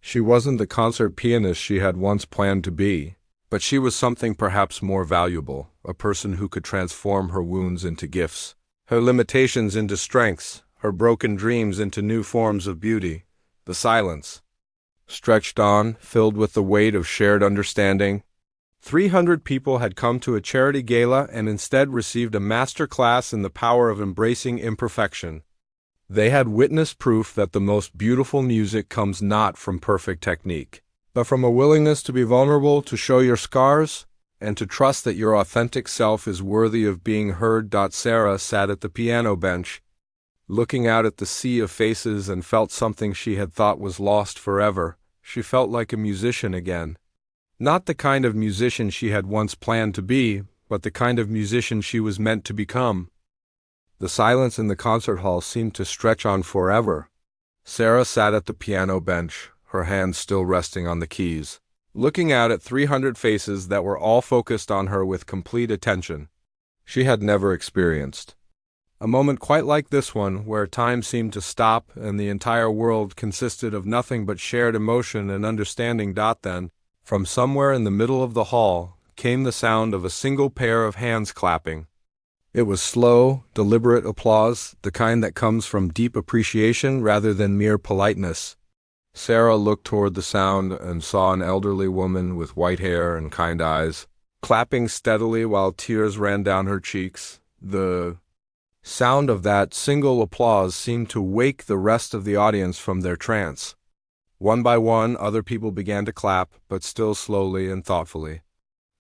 S1: She wasn't the concert pianist she had once planned to be, but she was something perhaps more valuable, a person who could transform her wounds into gifts, her limitations into strengths, her broken dreams into new forms of beauty. The silence stretched on, filled with the weight of shared understanding. 300 people had come to a charity gala and instead received a master class in the power of embracing imperfection. They had witnessed proof that the most beautiful music comes not from perfect technique, but from a willingness to be vulnerable, to show your scars, and to trust that your authentic self is worthy of being heard. Sarah sat at the piano bench, looking out at the sea of faces, and felt something she had thought was lost forever. She felt like a musician again. Not the kind of musician she had once planned to be, but the kind of musician she was meant to become. The silence in the concert hall seemed to stretch on forever. Sarah sat at the piano bench, her hands still resting on the keys, looking out at 300 faces that were all focused on her with complete attention. She had never experienced a moment quite like this one, where time seemed to stop and the entire world consisted of nothing but shared emotion and understanding. Then, from somewhere in the middle of the hall, came the sound of a single pair of hands clapping. It was slow, deliberate applause, the kind that comes from deep appreciation rather than mere politeness. Sarah looked toward the sound and saw an elderly woman with white hair and kind eyes, clapping steadily while tears ran down her cheeks. The sound of that single applause seemed to wake the rest of the audience from their trance. One by one, other people began to clap, but still slowly and thoughtfully.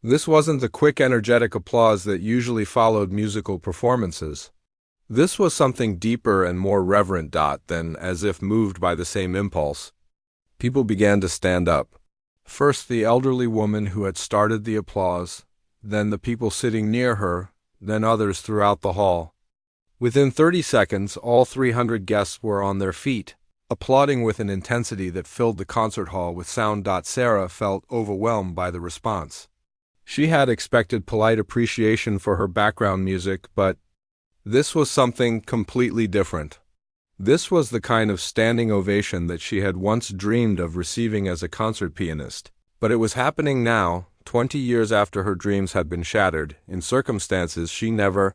S1: This wasn't the quick, energetic applause that usually followed musical performances. This was something deeper and more reverent than as if moved by the same impulse. People began to stand up. First the elderly woman who had started the applause, then the people sitting near her, then others throughout the hall. Within 30 seconds, all 300 guests were on their feet, applauding with an intensity that filled the concert hall with sound. Sarah felt overwhelmed by the response. She had expected polite appreciation for her background music, but this was something completely different. This was the kind of standing ovation that she had once dreamed of receiving as a concert pianist. But it was happening now, 20 years after her dreams had been shattered, in circumstances she never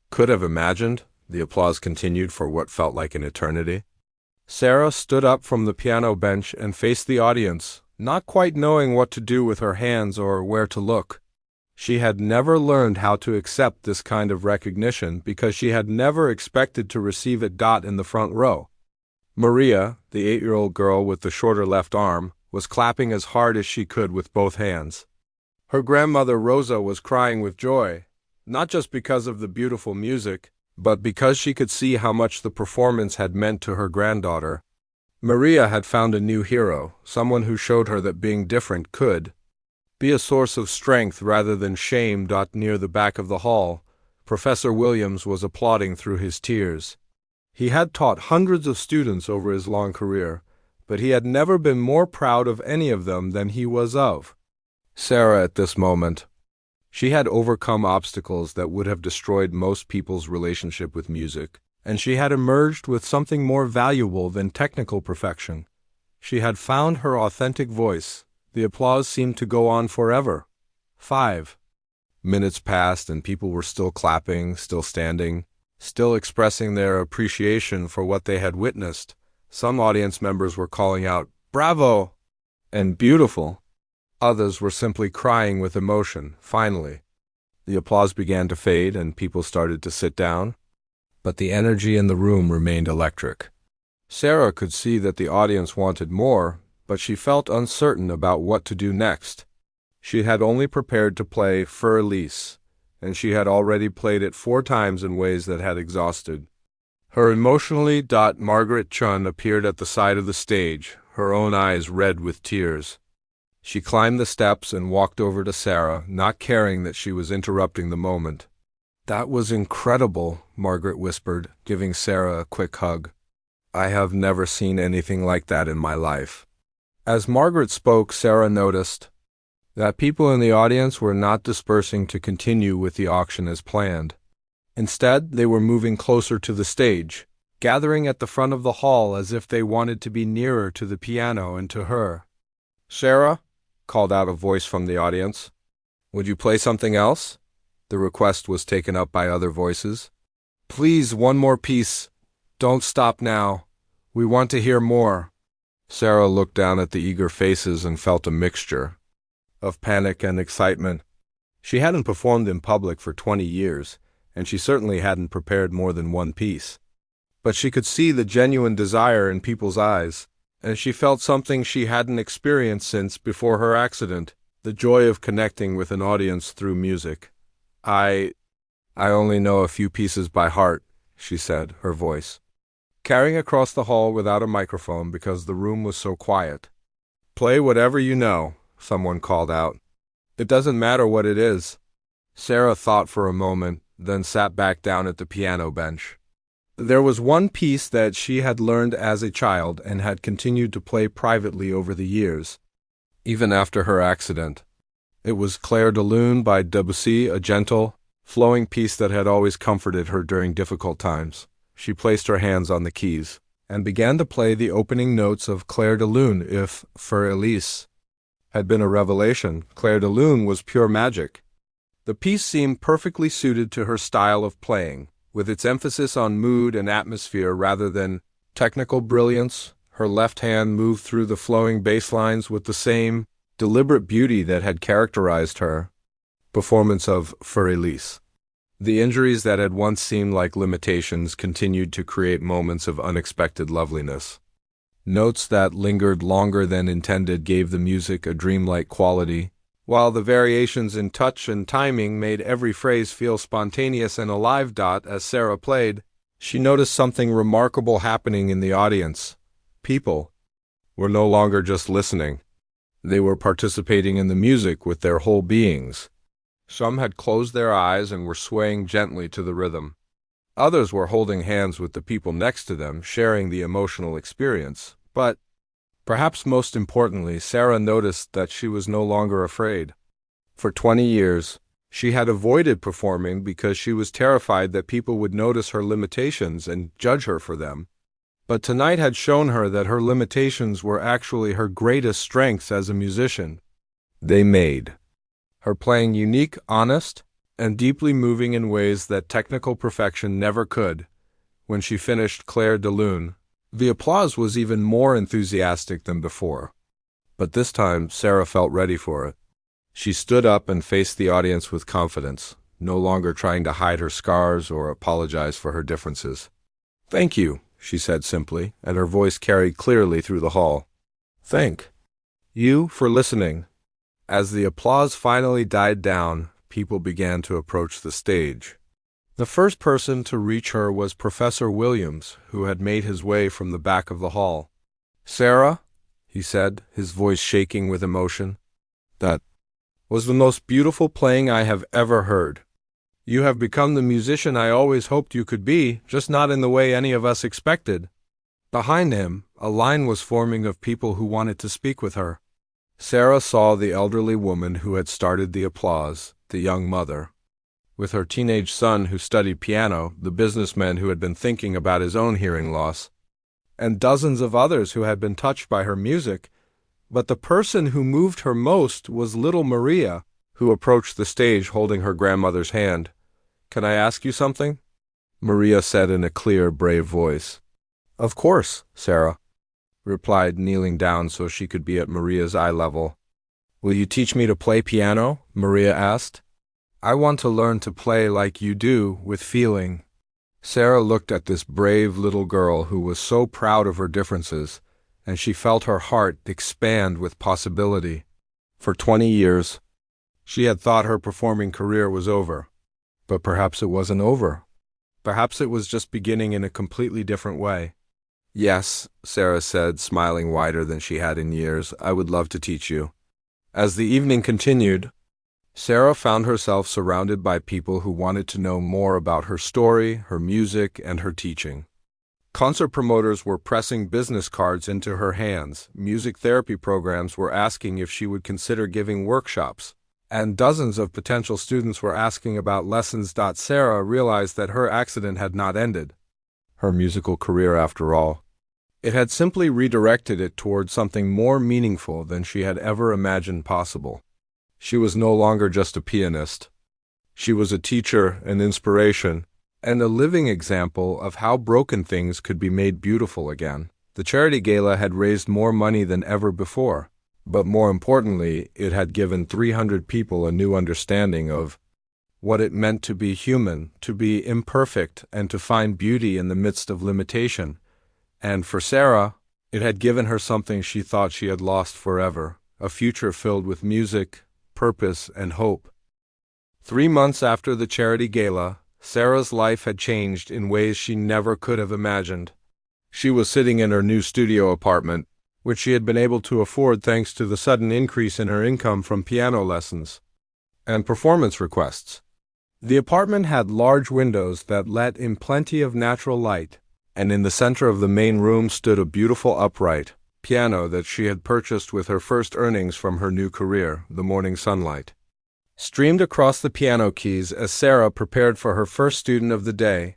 S1: could have imagined. The applause continued for what felt like an eternity. Sarah stood up from the piano bench and faced the audience, not quite knowing what to do with her hands or where to look. She had never learned how to accept this kind of recognition because she had never expected to receive it. In the front row, Maria, the 8-year-old girl with the shorter left arm, was clapping as hard as she could with both hands. Her grandmother Rosa was crying with joy, not just because of the beautiful music, but because she could see how much the performance had meant to her granddaughter. Maria had found a new hero, someone who showed her that being different could be a source of strength rather than shame. Near the back of the hall, Professor Williams was applauding through his tears. He had taught hundreds of students over his long career, but he had never been more proud of any of them than he was of Sarah at this moment. She had overcome obstacles that would have destroyed most people's relationship with music, and she had emerged with something more valuable than technical perfection. She had found her authentic voice. The applause seemed to go on forever. 5 minutes passed and people were still clapping, still standing, still expressing their appreciation for what they had witnessed. Some audience members were calling out, "Bravo!" and "Beautiful." Others were simply crying with emotion. Finally, the applause began to fade and people started to sit down, but the energy in the room remained electric. Sarah could see that the audience wanted more, but she felt uncertain about what to do next. She had only prepared to play Für Elise, and she had already played it 4 times in ways that had exhausted her emotionally. Margaret Chun appeared at the side of the stage, her own eyes red with tears. She climbed the steps and walked over to Sarah, not caring that she was interrupting the moment. "That was incredible," Margaret whispered, giving Sarah a quick hug. "I have never seen anything like that in my life." As Margaret spoke, Sarah noticed that people in the audience were not dispersing to continue with the auction as planned. Instead, they were moving closer to the stage, gathering at the front of the hall as if they wanted to be nearer to the piano and to her. "Sarah," called out a voice from the audience, "would you play something else?" The request was taken up by other voices. "Please, one more piece. Don't stop now. We want to hear more." Sarah looked down at the eager faces and felt a mixture of panic and excitement. She hadn't performed in public for 20 years, and she certainly hadn't prepared more than one piece. But she could see the genuine desire in people's eyes, and she felt something she hadn't experienced since before her accident, the joy of connecting with an audience through music. I only know a few pieces by heart," she said, her voice carrying across the hall without a microphone because the room was so quiet. "Play whatever you know," someone called out. "It doesn't matter what it is." Sarah thought for a moment, then sat back down at the piano bench. There was one piece that she had learned as a child and had continued to play privately over the years, even after her accident. It was Clair de Lune by Debussy, a gentle, flowing piece that had always comforted her during difficult times. She placed her hands on the keys and began to play the opening notes of Clair de Lune. If Für Elise had been a revelation, Clair de Lune was pure magic. The piece seemed perfectly suited to her style of playing, with its emphasis on mood and atmosphere rather than technical brilliance. Her left hand moved through the flowing bass lines with the same deliberate beauty that had characterized her performance of For Elise. The injuries that had once seemed like limitations continued to create moments of unexpected loveliness. Notes that lingered longer than intended gave the music a dreamlike quality, while the variations in touch and timing made every phrase feel spontaneous and alive. As Sarah played, she noticed something remarkable happening in the audience. People were no longer just listening. They were participating in the music with their whole beings. Some had closed their eyes and were swaying gently to the rhythm. Others were holding hands with the people next to them, sharing the emotional experience. But, perhaps most importantly, Sarah noticed that she was no longer afraid. For 20 years, she had avoided performing because she was terrified that people would notice her limitations and judge her for them. But tonight had shown her that her limitations were actually her greatest strengths as a musician. They made her playing unique, honest, and deeply moving in ways that technical perfection never could. When she finished Claire de Lune, the applause was even more enthusiastic than before. But this time, Sarah felt ready for it. She stood up and faced the audience with confidence, no longer trying to hide her scars or apologize for her differences. "Thank you," she said simply, and her voice carried clearly through the hall. "Thank you for listening." As the applause finally died down, people began to approach the stage. The first person to reach her was Professor Williams, who had made his way from the back of the hall. "Sarah," he said, his voice shaking with emotion, "that was the most beautiful playing I have ever heard. You have become the musician I always hoped you could be, just not in the way any of us expected." Behind him, a line was forming of people who wanted to speak with her. Sarah saw the elderly woman who had started the applause, the young mother, with her teenage son who studied piano, the businessman who had been thinking about his own hearing loss, and dozens of others who had been touched by her music. But the person who moved her most was little Maria, who approached the stage holding her grandmother's hand. "Can I ask you something?" Maria said in a clear, brave voice. "Of course," Sarah replied, kneeling down so she could be at Maria's eye level. "Will you teach me to play piano?" Maria asked. "I want to learn to play like you do, with feeling." Sarah looked at this brave little girl who was so proud of her differences, and she felt her heart expand with possibility. For 20 years, she had thought her performing career was over. But perhaps it wasn't over. Perhaps it was just beginning in a completely different way. "Yes," Sarah said, smiling wider than she had in years, "I would love to teach you." As the evening continued, Sarah found herself surrounded by people who wanted to know more about her story, her music, and her teaching. Concert promoters were pressing business cards into her hands, music therapy programs were asking if she would consider giving workshops, and dozens of potential students were asking about lessons. Sarah realized that her accident had not ended her musical career after all. It had simply redirected it toward something more meaningful than she had ever imagined possible. She was no longer just a pianist. She was a teacher, an inspiration, and a living example of how broken things could be made beautiful again. The charity gala had raised more money than ever before, but more importantly, it had given 300 people a new understanding of what it meant to be human, to be imperfect, and to find beauty in the midst of limitation. And for Sarah, it had given her something she thought she had lost forever, a future filled with music, purpose, and hope. 3 months after the charity gala, Sarah's life had changed in ways she never could have imagined. She was sitting in her new studio apartment, which she had been able to afford thanks to the sudden increase in her income from piano lessons and performance requests. The apartment had large windows that let in plenty of natural light, and in the center of the main room stood a beautiful upright piano that she had purchased with her first earnings from her new career, the morning sunlight streamed across the piano keys as Sarah prepared for her first student of the day.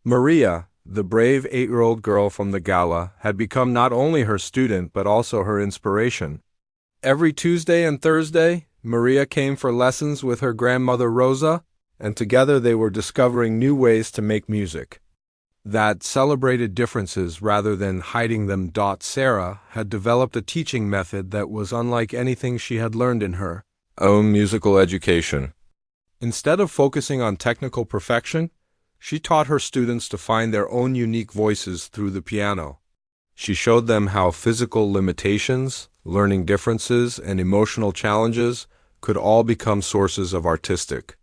S1: Maria, the brave 8-year-old girl from the gala, had become not only her student but also her inspiration. Every Tuesday and Thursday, Maria came for lessons with her grandmother Rosa, and together they were discovering new ways to make music that celebrated differences rather than hiding them. Sarah had developed a teaching method that was unlike anything she had learned in her own musical education. Instead of focusing on technical perfection, she taught her students to find their own unique voices through the piano. She showed them how physical limitations, learning differences, and emotional challenges could all become sources of artistic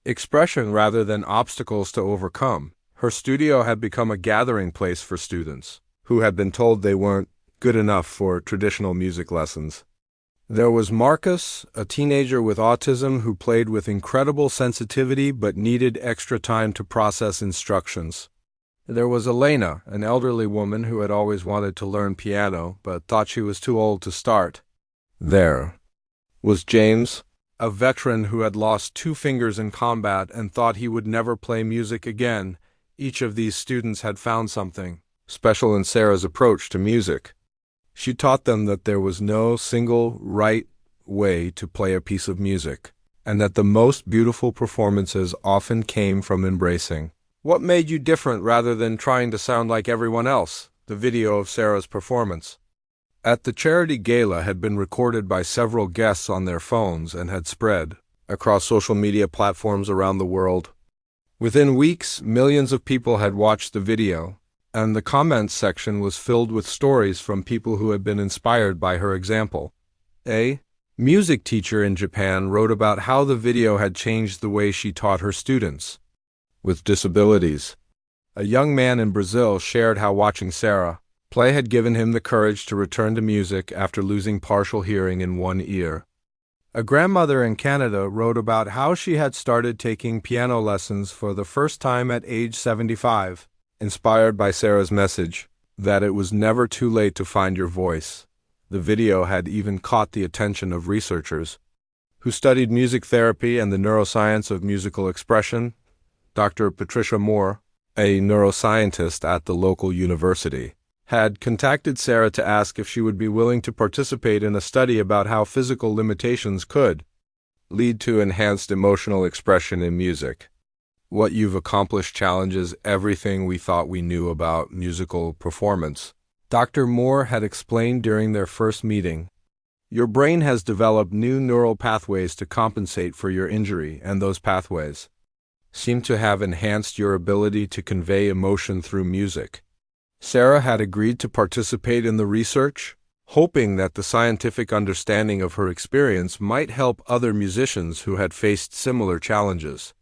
S1: expression rather than obstacles to overcome. Her studio had become a gathering place for students who had been told they weren't good enough for traditional music lessons. There was Marcus, a teenager with autism who played with incredible sensitivity but needed extra time to process instructions. There was Elena, an elderly woman who had always wanted to learn piano but thought she was too old to start. There was James, a veteran who had lost 2 fingers in combat and thought he would never play music again. Each of these students had found something special in Sarah's approach to music. She taught them that there was no single right way to play a piece of music, and that the most beautiful performances often came from embracing what made you different rather than trying to sound like everyone else. The video of Sarah's performance at the charity gala had been recorded by several guests on their phones and had spread across social media platforms around the world. Within weeks, millions of people had watched the video, and the comments section was filled with stories from people who had been inspired by her example. A music teacher in Japan wrote about how the video had changed the way she taught her students with disabilities. A young man in Brazil shared how watching Sarah play had given him the courage to return to music after losing partial hearing in one ear. A grandmother in Canada wrote about how she had started taking piano lessons for the first time at age 75, inspired by Sarah's message that it was never too late to find your voice. The video had even caught the attention of researchers who studied music therapy and the neuroscience of musical expression. Dr. Patricia Moore, a neuroscientist at the local university, had contacted Sarah to ask if she would be willing to participate in a study about how physical limitations could lead to enhanced emotional expression in music. What you've accomplished challenges everything we thought we knew about musical performance, Dr. Moore had explained during their first meeting. Your brain has developed new neural pathways to compensate for your injury, and those pathways seem to have enhanced your ability to convey emotion through music. Sarah had agreed to participate in the research, hoping that the scientific understanding of her experience might help other musicians who had faced similar challenges.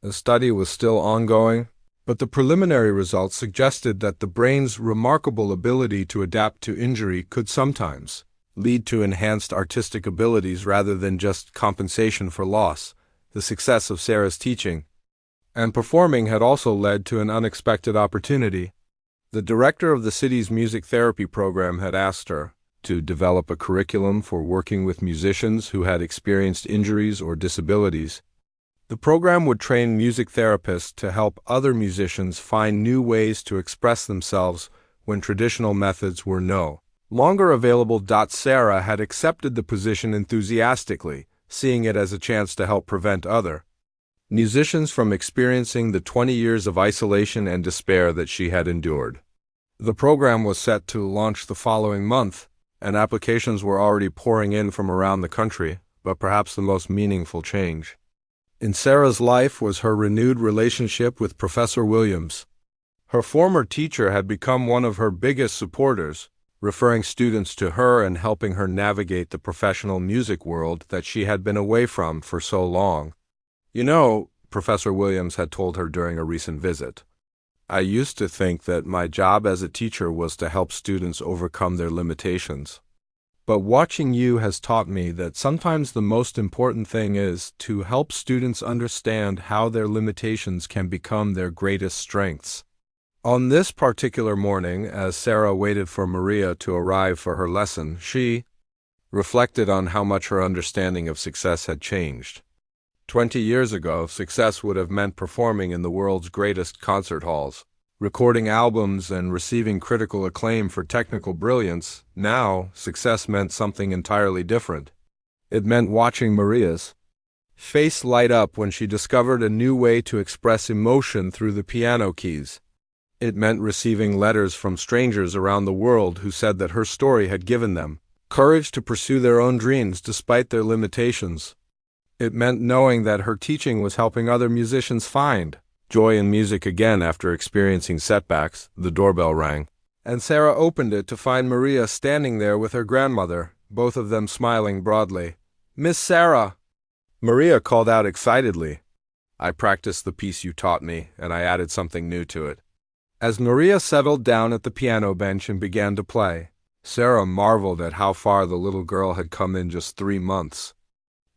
S1: The study was still ongoing, but the preliminary results suggested that the brain's remarkable ability to adapt to injury could sometimes lead to enhanced artistic abilities rather than just compensation for loss. The success of Sarah's teaching and performing had also led to an unexpected opportunity. The director of the city's music therapy program had asked her to develop a curriculum for working with musicians who had experienced injuries or disabilities. The program would train music therapists to help other musicians find new ways to express themselves when traditional methods were no longer available. Sarah had accepted the position enthusiastically, seeing it as a chance to help prevent other musicians from experiencing the 20 years of isolation and despair that she had endured. The program was set to launch the following month, and applications were already pouring in from around the country, but perhaps the most meaningful change in Sarah's life was her renewed relationship with Professor Williams. Her former teacher had become one of her biggest supporters, referring students to her and helping her navigate the professional music world that she had been away from for so long. You know, Professor Williams had told her during a recent visit, I used to think that my job as a teacher was to help students overcome their limitations. But watching you has taught me that sometimes the most important thing is to help students understand how their limitations can become their greatest strengths. On this particular morning, as Sarah waited for Maria to arrive for her lesson, she reflected on how much her understanding of success had changed. 20 years ago, success would have meant performing in the world's greatest concert halls, recording albums and receiving critical acclaim for technical brilliance. Now, success meant something entirely different. It meant watching Maria's face light up when she discovered a new way to express emotion through the piano keys. It meant receiving letters from strangers around the world who said that her story had given them courage to pursue their own dreams despite their limitations. It meant knowing that her teaching was helping other musicians find joy in music again after experiencing setbacks. The doorbell rang, and Sarah opened it to find Maria standing there with her grandmother, both of them smiling broadly. "Miss Sarah!" Maria called out excitedly. "I practiced the piece you taught me, and I added something new to it." As Maria settled down at the piano bench and began to play, Sarah marveled at how far the little girl had come in just 3 months.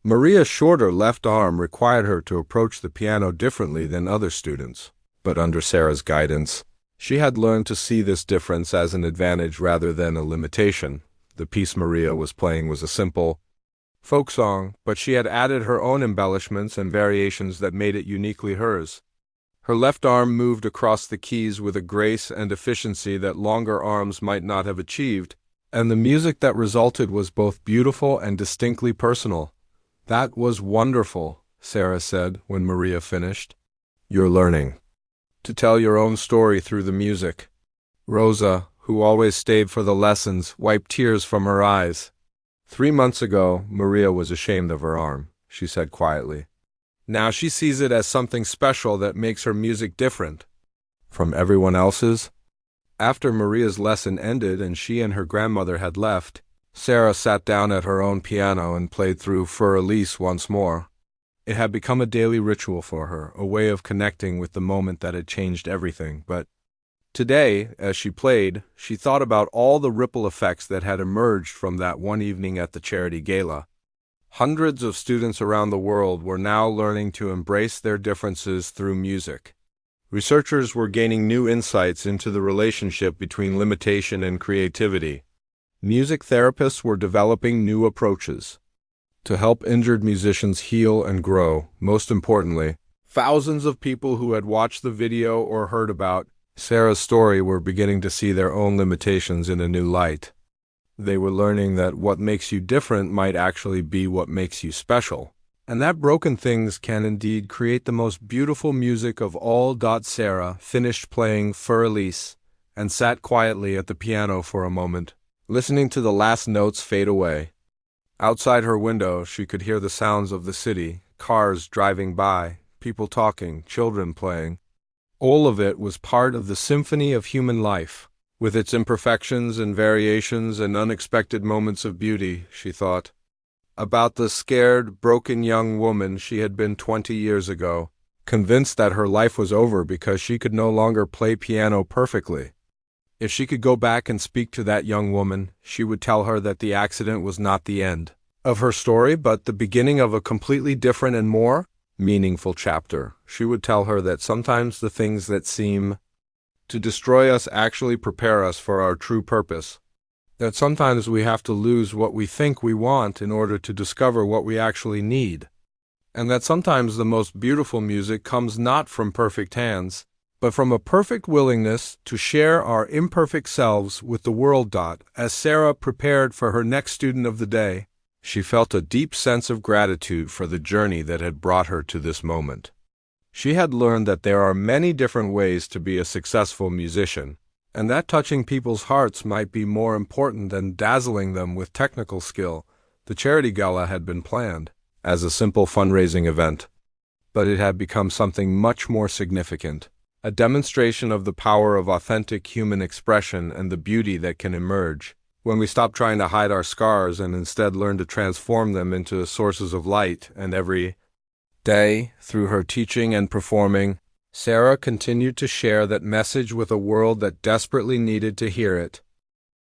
S1: Maria's shorter left arm required her to approach the piano differently than other students, but under Sarah's guidance, she had learned to see this difference as an advantage rather than a limitation. The piece Maria was playing was a simple folk song, but she had added her own embellishments and variations that made it uniquely hers. Her left arm moved across the keys with a grace and efficiency that longer arms might not have achieved, and the music that resulted was both beautiful and distinctly personal. "That was wonderful," Sarah said when Maria finished. "You're learning to tell your own story through the music." Rosa, who always stayed for the lessons, wiped tears from her eyes. 3 months ago, Maria was ashamed of her arm, she said quietly. Now she sees it as something special that makes her music different from everyone else's. After Maria's lesson ended and she and her grandmother had left, Sarah sat down at her own piano and played through Für Elise once more. It had become a daily ritual for her, a way of connecting with the moment that had changed everything. But today, as she played, she thought about all the ripple effects that had emerged from that one evening at the charity gala. Hundreds of students around the world were now learning to embrace their differences through music. Researchers were gaining new insights into the relationship between limitation and creativity. Music therapists were developing new approaches to help injured musicians heal and grow. Most importantly, thousands of people who had watched the video or heard about Sarah's story were beginning to see their own limitations in a new light. They were learning that what makes you different might actually be what makes you special, and that broken things can indeed create the most beautiful music of all. Sarah finished playing Für Elise and sat quietly at the piano for a moment, listening to the last notes fade away. Outside her window, she could hear the sounds of the city, cars driving by, people talking, children playing. All of it was part of the symphony of human life, with its imperfections and variations and unexpected moments of beauty, she thought. About the scared, broken young woman she had been 20 years ago, convinced that her life was over because she could no longer play piano perfectly. If she could go back and speak to that young woman, she would tell her that the accident was not the end of her story, but the beginning of a completely different and more meaningful chapter. She would tell her that sometimes the things that seem to destroy us actually prepare us for our true purpose. That sometimes we have to lose what we think we want in order to discover what we actually need. And that sometimes the most beautiful music comes not from perfect hands, but from a perfect willingness to share our imperfect selves with the world. As Sarah prepared for her next student of the day, she felt a deep sense of gratitude for the journey that had brought her to this moment. She had learned that there are many different ways to be a successful musician, and that touching people's hearts might be more important than dazzling them with technical skill. The charity gala had been planned as a simple fundraising event, but it had become something much more significant, a demonstration of the power of authentic human expression and the beauty that can emerge when we stop trying to hide our scars and instead learn to transform them into sources of light. And every day, through her teaching and performing, Sarah continued to share that message with a world that desperately needed to hear it.